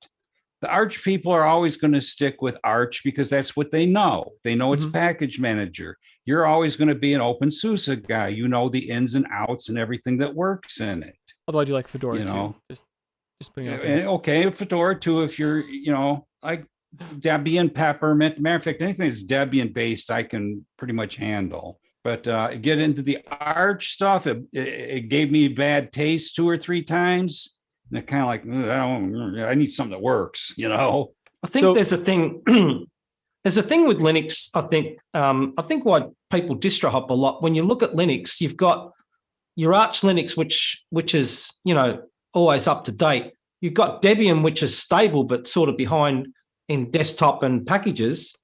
The Arch people are always going to stick with Arch because that's what they know. They know it's package manager. You're always going to be an OpenSUSE guy. You know the ins and outs and everything that works in it.
Although I do like Fedora
You know,
too. Just putting it out there.
and okay, Fedora too. If you're, you know, like Debian, Peppermint. Matter of fact, anything that's Debian based, I can pretty much handle. But get into the Arch stuff, it gave me bad taste 2 or 3 times. And it kind of like, I need something that works, you know.
I think there's a thing. There's a thing with Linux. I think why people distro hop a lot. When you look at Linux, you've got your Arch Linux, which is, you know, always up to date. You've got Debian, which is stable but sort of behind in desktop and packages.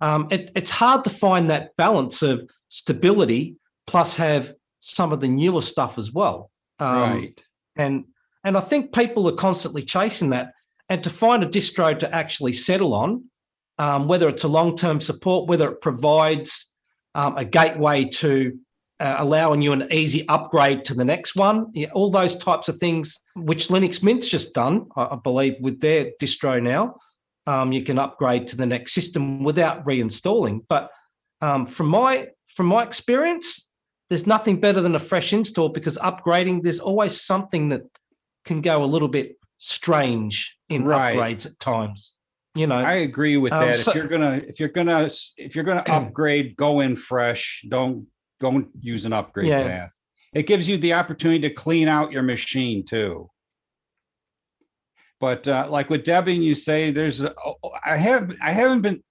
It's hard to find that balance of stability plus have some of the newer stuff as well.
Right.
And I think people are constantly chasing that. And to find a distro to actually settle on, whether it's a long-term support, whether it provides a gateway to allowing you an easy upgrade to the next one, all those types of things, which Linux Mint's just done, I believe, with their distro now. You can upgrade to the next system without reinstalling. But from my experience, there's nothing better than a fresh install, because upgrading, there's always something that can go a little bit strange in upgrades at times. You know,
I agree with that. If you're gonna upgrade, go in fresh. Don't use an upgrade path. It gives you the opportunity to clean out your machine too. But like with Debian, you say I haven't been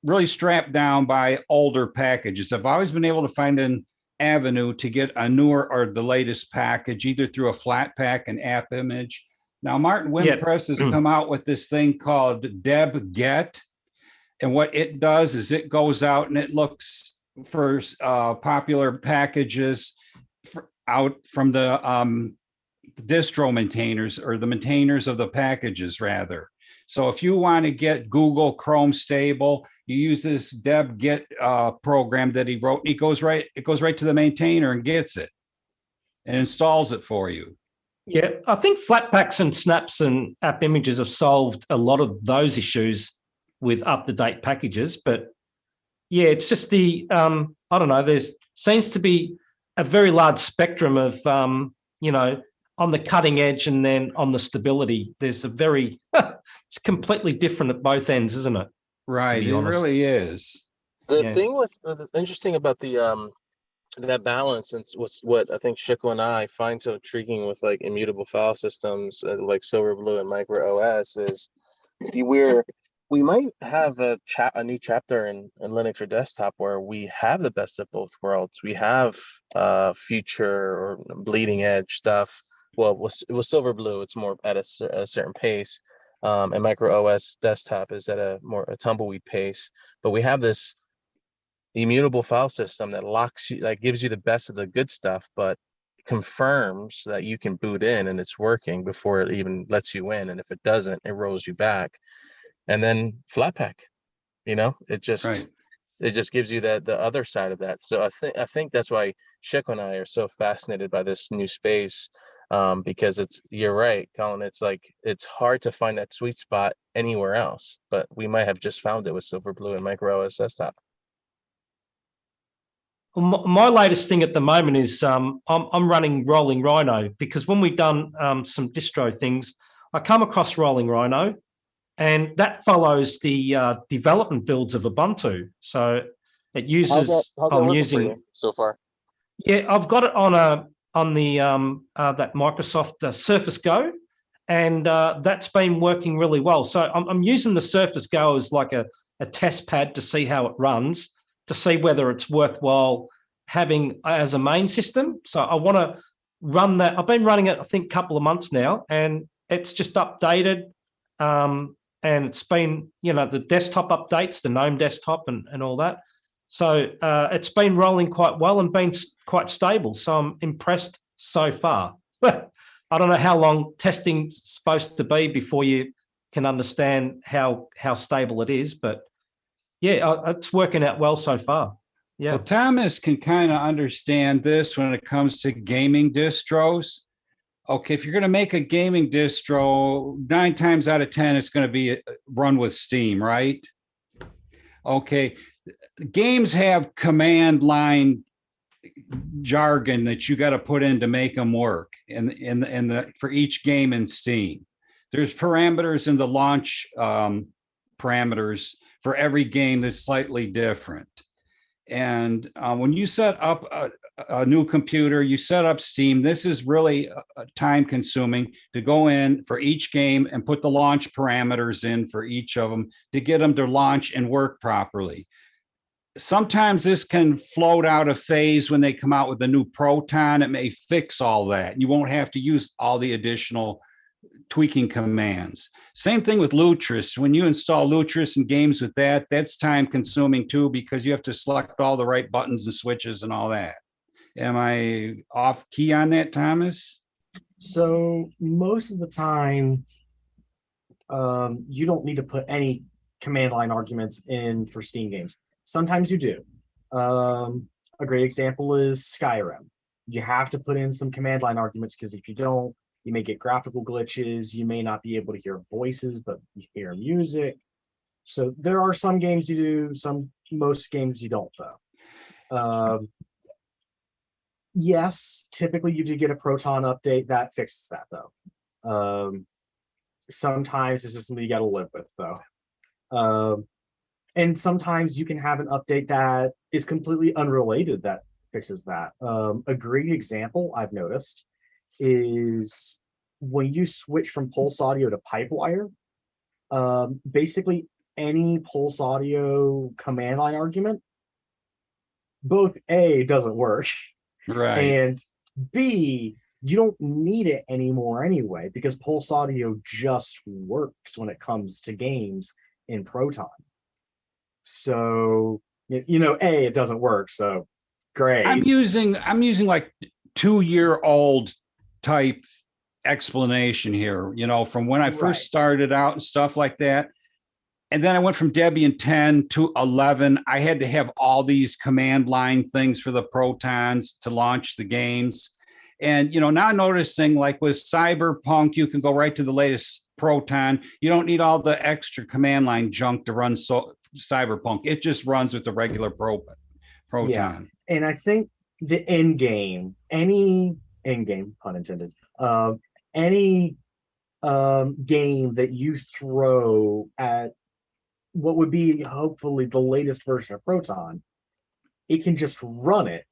really strapped down by older packages. I've always been able to find an avenue to get a newer or the latest package, either through a Flatpak and app image. Now, Martin Wimpress has come out with this thing called DebGet. And what it does is it goes out and it looks for popular packages out from the distro maintainers, or the maintainers of the packages rather. So if you want to get Google Chrome stable, you use this DebGet program that he wrote. It goes right to the maintainer and gets it and installs it for you.
Yeah, I think Flatpaks and snaps and app images have solved a lot of those issues with up-to-date packages. But yeah, it's just the I don't know. There's seems to be a very large spectrum of you know, on the cutting edge and then on the stability. There's a very it's completely different at both ends, isn't it?
Right, it really is.
The thing with interesting about the that balance, and what I think Shiko and I find so intriguing with like immutable file systems like Silverblue and Micro OS is we might have a new chapter in Linux or desktop where we have the best of both worlds. We have future or bleeding edge stuff. Well, with Silverblue, it's more at a certain pace. And Micro OS desktop is at a tumbleweed pace. But we have this immutable file system that locks you, that gives you the best of the good stuff, but confirms that you can boot in and it's working before it even lets you in. And if it doesn't, it rolls you back. And then Flatpak, you know, it just gives you the other side of that. So I think that's why Shiko and I are so fascinated by this new space. Because you're right, Colin, it's like it's hard to find that sweet spot anywhere else, but we might have just found it with Silverblue and Micro OS desktop.
My latest thing at the moment is I'm running Rolling Rhino, because when we've done some distro things, I come across Rolling Rhino, and that follows the development builds of Ubuntu. So it uses
how's that working for you so far?
Yeah, I've got it on the that Microsoft Surface Go, and that's been working really well. So I'm using the Surface Go as like a test pad to see how it runs, to see whether it's worthwhile having as a main system. So I want to run that. I've been running it, I think, a couple of months now, and it's just updated. And it's been, you know, the desktop updates, the GNOME desktop and all that. So it's been rolling quite well and been quite stable. So I'm impressed so far. I don't know how long testing's supposed to be before you can understand how stable it is, but yeah, it's working out well so far. Yeah.
Well, Thomas can kind of understand this when it comes to gaming distros. Okay, if you're going to make a gaming distro, 9 times out of 10, it's going to be run with Steam, right? Okay, games have command line jargon that you got to put in to make them work for each game in Steam. There's parameters in the launch parameters for every game that's slightly different. And when you set up a new computer, you set up Steam, this is really time consuming to go in for each game and put the launch parameters in for each of them to get them to launch and work properly. Sometimes this can float out of phase when they come out with a new Proton. It may fix all that. You won't have to use all the additional tweaking commands. Same thing with Lutris. When you install Lutris and games with that, that's time consuming too, because you have to select all the right buttons and switches and all that. Am I off key on that, Thomas?
So most of the time, you don't need to put any command line arguments in for Steam games. Sometimes you do. A great example is Skyrim. You have to put in some command line arguments because if you don't, you may get graphical glitches. You may not be able to hear voices, but you hear music. So there are some games you do, most games you don't though. Yes, typically you do get a Proton update that fixes that though. Sometimes it's just something you got to live with though. And sometimes you can have an update that is completely unrelated that fixes that. A great example I've noticed is when you switch from Pulse Audio to Pipewire, basically any Pulse Audio command line argument, both A, doesn't work,
right,
and B, you don't need it anymore anyway, because Pulse Audio just works when it comes to games in Proton. So, you know, A, it doesn't work, so great.
I'm using like 2-year-old type explanation here, you know, from when I first started out and stuff like that. And then I went from Debian 10 to 11. I had to have all these command line things for the Protons to launch the games. And, you know, now I'm noticing like with Cyberpunk, you can go right to the latest Proton. You don't need all the extra command line junk to run Cyberpunk. It just runs with the regular Proton.
Yeah. And I think the end game, any end game, pun intended, any game that you throw at what would be hopefully the latest version of Proton, it can just run it.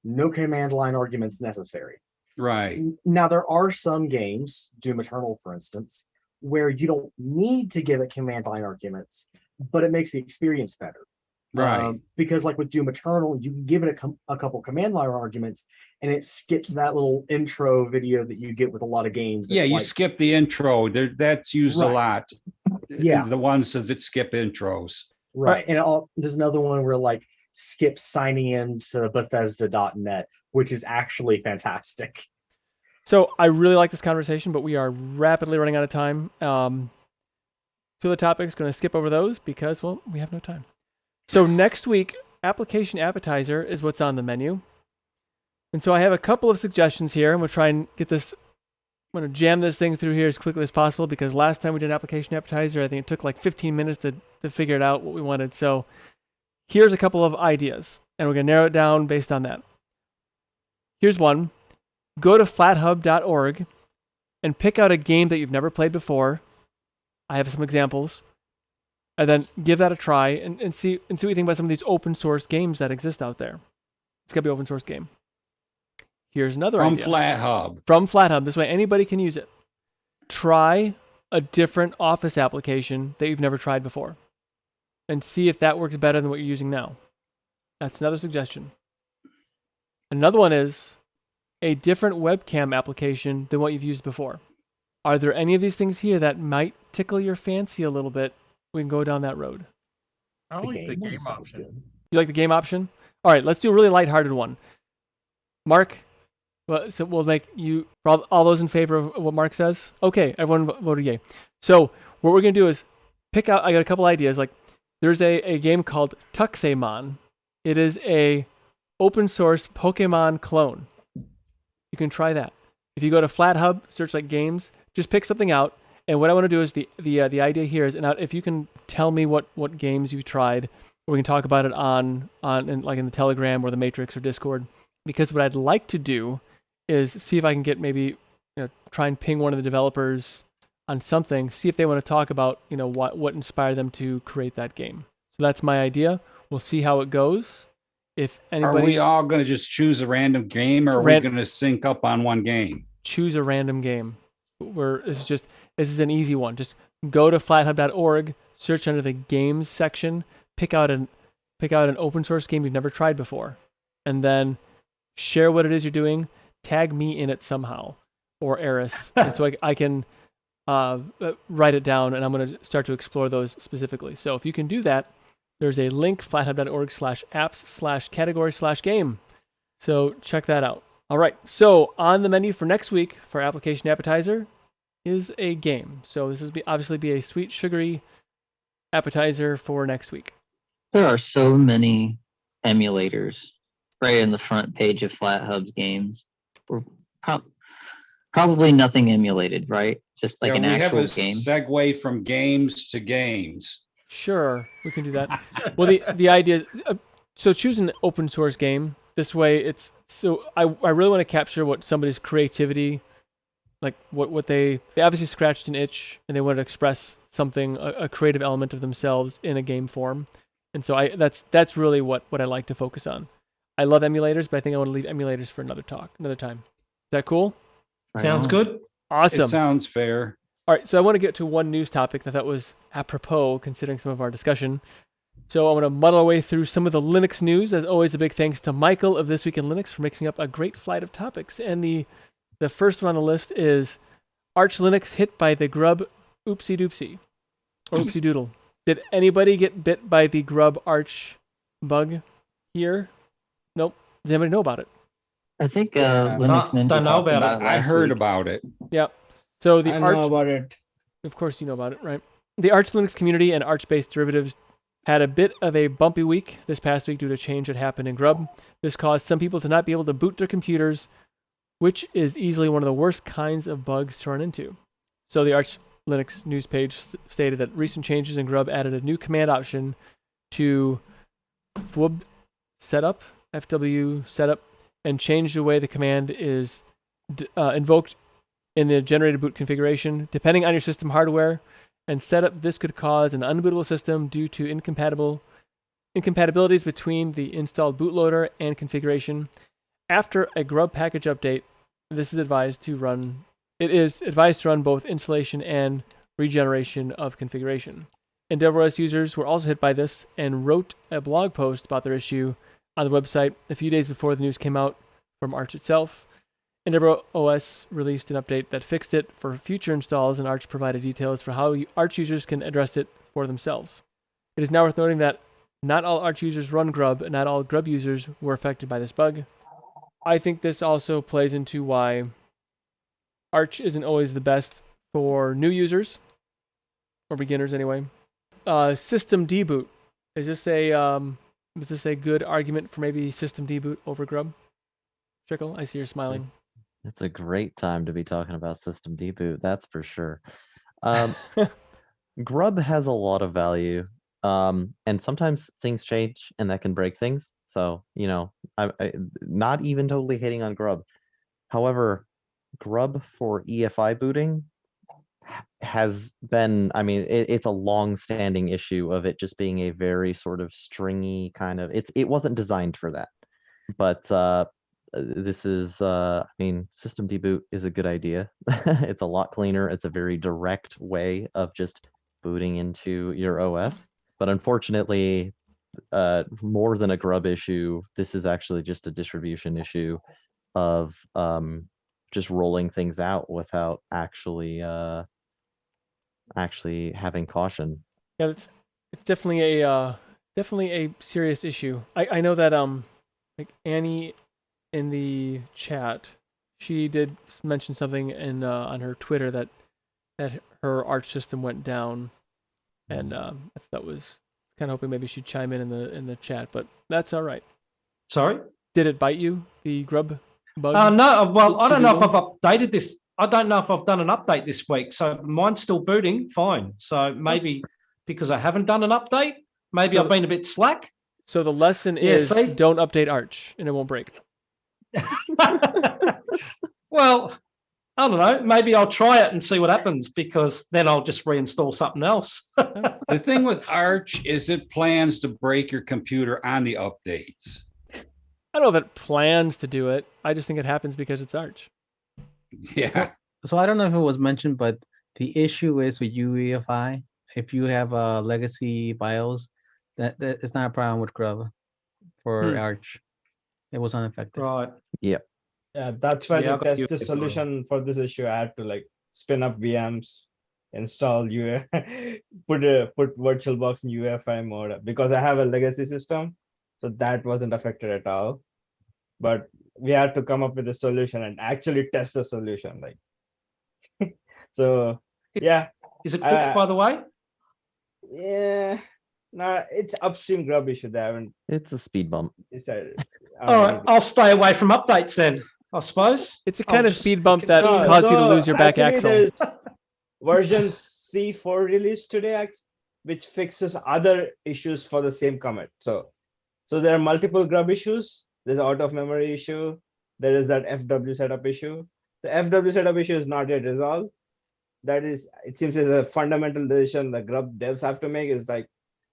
No command line arguments necessary.
Right.
Now, there are some games, Doom Eternal, for instance, where you don't need to give it command line arguments, but it makes the experience better.
Right.
Because like with Doom Eternal, you can give it a couple command line arguments and it skips that little intro video that you get with a lot of games.
Yeah, you skip the intro. That's used a lot.
Yeah.
The ones that skip intros.
Right. And there's another one where like skip signing in to Bethesda.net, which is actually fantastic.
So I really like this conversation, but we are rapidly running out of time. Two of the topics, going to skip over those because, well, we have no time. So next week, application appetizer is what's on the menu. And so I have a couple of suggestions here, and we'll try and get this, I'm going to jam this thing through here as quickly as possible because last time we did an application appetizer, I think it took like 15 minutes to figure it out what we wanted. So here's a couple of ideas, and we're going to narrow it down based on that. Here's one. Go to flathub.org and pick out a game that you've never played before. I have some examples. And then give that a try and see what you think about some of these open source games that exist out there. It's got to be an open source game. Here's another idea. From FlatHub. This way anybody can use it. Try a different Office application that you've never tried before and see if that works better than what you're using now. That's another suggestion. Another one is a different webcam application than what you've used before. Are there any of these things here that might tickle your fancy a little bit? We can go down that road.
I like the game option.
You like the game option? All right, let's do a really lighthearted one. Mark, Well, so we'll make you all those in favor of what Mark says. Okay, everyone voted yay. So what we're gonna do is pick out. I got a couple ideas. Like there's a game called Tuxemon. It is a open source Pokemon clone. You can try that. If you go to FlatHub, search like games, just pick something out. And what I want to do is the idea here is, and if you can tell me what games you've tried, we can talk about it on like in the Telegram or the Matrix or Discord. Because what I'd like to do is see if I can get maybe try and ping one of the developers on something, see if they want to talk about what inspired them to create that game. So that's my idea. We'll see how it goes. If anybody,
are we all going to just choose a random game, or are we going to sync up on one game? Choose
a random game. This is an easy one. Just go to flathub.org, search under the games section, pick out an open source game you've never tried before, and then share what it is you're doing. Tag me in it somehow, or Eris, and so I can write it down, and I'm going to start to explore those specifically. So if you can do that, there's a link, flathub.org/apps/category/game. So check that out. All right, so on the menu for next week for application appetizer is a game. So this is obviously be a sweet, sugary appetizer for next week.
There are so many emulators right in the front page of FlatHub's games. We're probably nothing emulated, right? Just like an actual game.
Segue from games to games.
Sure, we can do that. Well, the idea, so choose an open source game. This way, it's I really want to capture what somebody's creativity, like what they obviously scratched an itch and they wanted to express something, a creative element of themselves in a game form. And so that's really what I like to focus on. I love emulators, but I think I want to leave emulators for another time. Is that cool?
Sounds good.
Awesome.
It sounds fair.
All right, so I want to get to one news topic that I thought was apropos considering some of our discussion. So I want to muddle our way through some of the Linux news. As always, a big thanks to Michael of This Week in Linux for mixing up a great flight of topics. And the first one on the list is Arch Linux hit by the Grub oopsie doopsie, or oopsie doodle. Did anybody get bit by the Grub Arch bug here? Nope. Does anybody know about it?
I think Linux Ninja talked about it.
I heard about it.
Yeah. So
I know about it.
Of course you know about it, right? The Arch Linux community and Arch-based derivatives had a bit of a bumpy week this past week due to a change that happened in Grub. This caused some people to not be able to boot their computers, which is easily one of the worst kinds of bugs to run into. So the Arch Linux news page stated that recent changes in Grub added a new command option to FWB setup, and changed the way the command is invoked in the generated boot configuration. Depending on your system hardware and setup, this could cause an unbootable system due to incompatibilities between the installed bootloader and configuration. After a Grub package update, it is advised to run both installation and regeneration of configuration. EndeavourOS users were also hit by this and wrote a blog post about their issue on the website a few days before the news came out from Arch itself. EndeavourOS released an update that fixed it for future installs, and Arch provided details for how Arch users can address it for themselves. It is now worth noting that not all Arch users run Grub, and not all Grub users were affected by this bug. I think this also plays into why Arch isn't always the best for new users, or beginners anyway. System deboot. Is this a good argument for maybe system deboot over Grub? Trickle, I see you're smiling.
It's a great time to be talking about system deboot, that's for sure. Grub has a lot of value, and sometimes things change and that can break things. So, I not even totally hating on Grub. However, Grub for EFI booting has been, it's a long-standing issue of it just being a very sort of stringy kind of, it wasn't designed for that. But this is, system deboot is a good idea. It's a lot cleaner. It's a very direct way of just booting into your OS. But unfortunately, more than a Grub issue, this is actually just a distribution issue of just rolling things out without actually having caution.
Yeah, it's definitely a serious issue. I know that like Annie in the chat she did mention something in on her Twitter that her Arch system went down, and that was kind of hoping maybe she'd chime in the chat, but that's all right.
Sorry?
Did it bite you, the Grub bug?
No, well, I don't know if I've
Oopsie-doodle?
updated this. I don't know if I've done an update this week. So mine's still booting fine. So maybe because I haven't done an update, maybe
So-
I've been a bit slack.
So the lesson
Yeah,
is
see?
don't update Arch, and it won't break.
Well, I don't know. Maybe I'll try it and see what happens because then I'll just reinstall something else.
The thing with Arch is it plans to break your computer on the updates.
I don't know if it plans to do it. I just think it happens because it's Arch.
Yeah.
So I don't know if it was mentioned, but the issue is with UEFI. If you have a legacy BIOS, that it's not a problem with Grub for Arch. It was unaffected.
Right.
Yeah, that's why
Yeah,
to
but
test the
UEFI.
solution for this issue, I had to like spin up VMs, install put VirtualBox in UEFI mode because I have a legacy system, so that wasn't affected at all. But we had to come up with a solution and actually test the solution, like. So yeah,
Is it fixed, by the way?
yeah, no, it's upstream Grub issue. They haven't
It's a speed bump.
decided.
All right, I'll stay away from updates then, I suppose.
It's a
I'll
kind of
just
speed bump that
No,
caused you to
so
lose your back
actually
axle.
There's version C4 released today, which fixes other issues for the same commit. So there are multiple Grub issues. There's out of memory issue. There is that FW setup issue. The FW setup issue is not yet resolved. That is, it seems, is a fundamental decision the Grub devs have to make. Is like,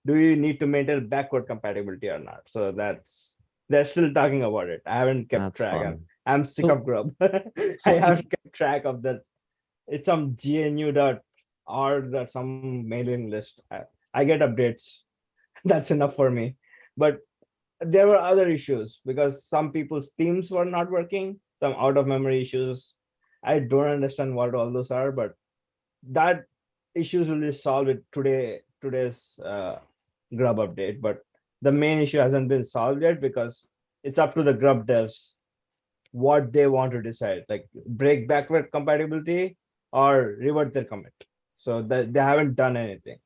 do you need to maintain backward compatibility or not? So they're still talking about it. I haven't kept
That's
track.
fun.
I'm sick of Grub. I haven't kept track of that. It's some GNU.org, some mailing list. I get updates. That's enough for me. But there were other issues because some people's themes were not working, some out of memory issues. I don't understand what all those are, but that issues will be solved with today's Grub update. But the main issue hasn't been solved yet because it's up to the Grub devs what they want to decide, like break backward compatibility or revert their commit. So they haven't done anything.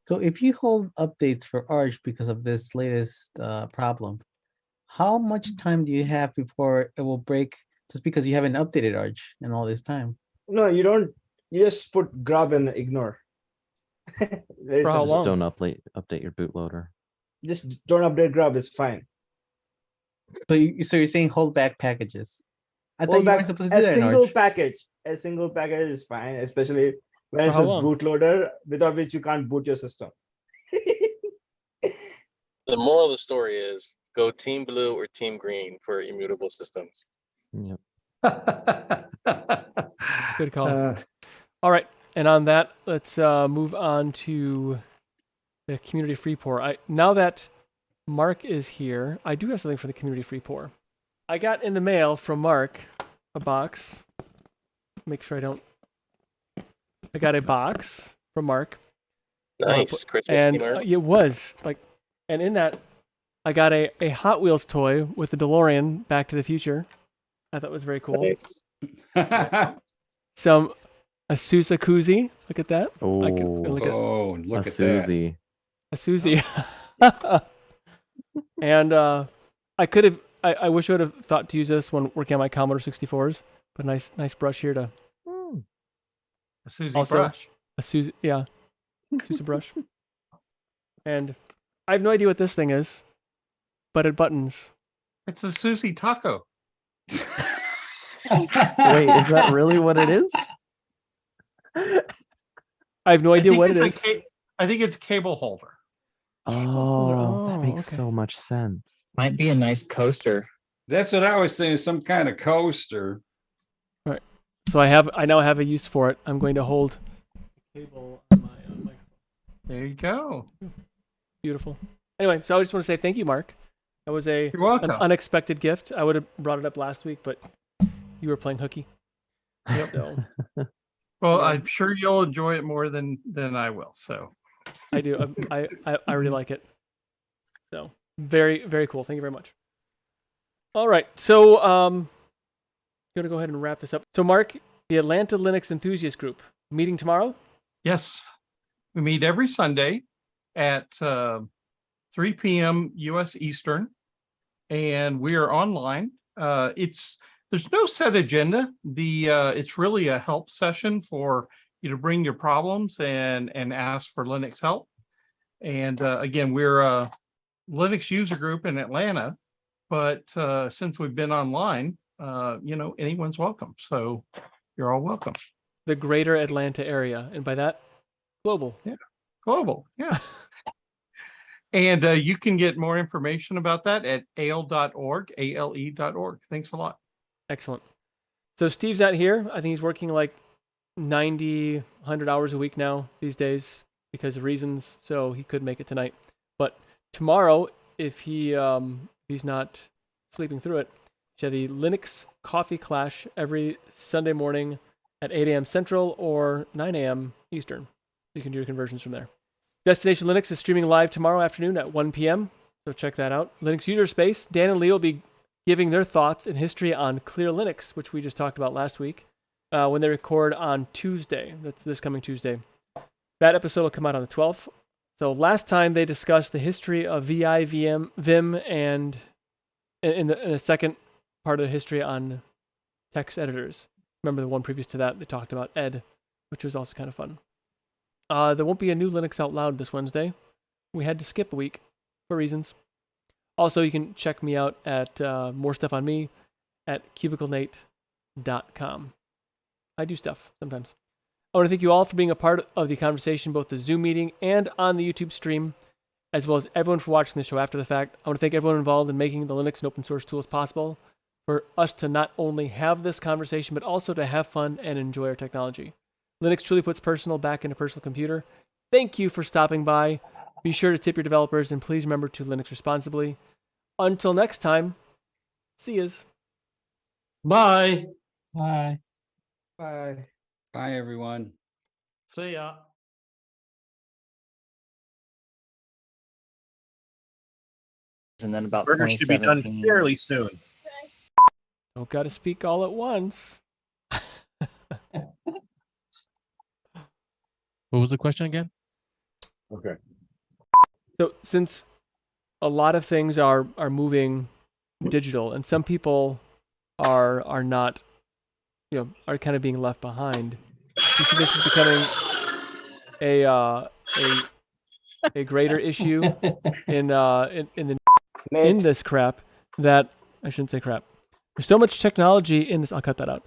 So if you hold updates for Arch because of this latest problem, how much time do you have before it will break just because you haven't updated Arch in all this time?
No, you don't. You just put Grub and ignore.
For how
Just
long?
don't update your bootloader.
Just don't update Grub. It's fine.
So you're saying hold back packages? I thought
Hold
you
back
weren't supposed to do
a
that in
single
Arch.
package. A single package is fine, especially when
For
it's
how
a
long?
bootloader without which you can't boot your system.
The moral of the story is go Team Blue or Team Green for immutable systems.
Yep.
Good call. All right, and on that, let's move on to the community free pour. Now that Mark is here, I do have something for the community free pour. I got in the mail from Mark a box. Make sure I don't. I got a box from Mark.
Nice. Christmas
And
steamer.
it was like, and in that, I got a Hot Wheels toy with the DeLorean Back to the Future. I thought it was very cool.
Nice.
A SUSE koozie. Look at that.
Oh,
Look at
Oh, look
a
at that.
SUSE.
a SUSE. And I could have. I wish I would have thought to use this when working on my Commodore 64s. But nice brush here to
A SUSE
Also-
brush.
a SUSE. Yeah, SUSE brush. And I have no idea what this thing is, but it buttons.
It's a SUSE taco.
Wait, is that really what it is?
I have no
I
idea
think
what it
it's
is.
I think it's cable holder.
Oh, that
Oh,
makes
okay.
so much sense.
Might be a nice coaster.
That's what I was thinking, some kind of coaster.
So I now have a use for it. I'm going to hold the cable on my
There you go.
beautiful. Anyway, so I just want to say thank you, Mark. That was
You're
an
welcome.
unexpected gift. I would have brought it up last week, but you were playing hooky.
Yep.
So
Well,
Yeah.
I'm sure you'll enjoy it more than I will. So
I do. I really like it. So very, very cool. Thank you very much. All right. So going to go ahead and wrap this up. So, Mark, the Atlanta Linux Enthusiast Group meeting tomorrow?
Yes, we meet every Sunday at 3 p.m. U.S. Eastern, and we are online. There's no set agenda. It's really a help session for you to bring your problems and ask for Linux help. And again, we're a Linux user group in Atlanta, but since we've been online, anyone's welcome. So you're all welcome.
The greater Atlanta area, and by that, global.
Yeah, global. Yeah. And you can get more information about that at ale.org, ale.org. Thanks a lot.
Excellent. So Steve's not here. I think he's working like 90, 100 hours a week now these days because of reasons, so he could make it tonight. But tomorrow, if he's not sleeping through it, we have the Linux Coffee Clash every Sunday morning at 8 a.m. Central or 9 a.m. Eastern. You can do your conversions from there. Destination Linux is streaming live tomorrow afternoon at 1 p.m., so check that out. Linux User Space, Dan and Lee will be giving their thoughts and history on Clear Linux, which we just talked about last week, when they record on Tuesday. That's this coming Tuesday. That episode will come out on the 12th. So last time they discussed the history of VI, Vim, and in the second part of the history on text editors. Remember the one previous to that, they talked about Ed, which was also kind of fun. There won't be a new Linux Out Loud this Wednesday. We had to skip a week for reasons. Also, you can check me out at more stuff on me at cubiclenate.com. I do stuff sometimes. I want to thank you all for being a part of the conversation, both the Zoom meeting and on the YouTube stream, as well as everyone for watching the show after the fact. I want to thank everyone involved in making the Linux and open source tools possible for us to not only have this conversation, but also to have fun and enjoy our technology. Linux truly puts personal back into personal computer. Thank you for stopping by. Be sure to tip your developers, and please remember to Linux responsibly. Until next time, see yous.
Bye.
Bye.
Bye.
Bye, everyone.
See ya.
And then about
Burger should be done
2017.
fairly soon.
Don't gotta speak all at once.
What was the question again?
Okay.
So since a lot of things are moving digital, and some people are not, are kind of being left behind. You see, this is becoming a greater issue in this crap that I shouldn't say crap. There's so much technology in this. I'll cut that out.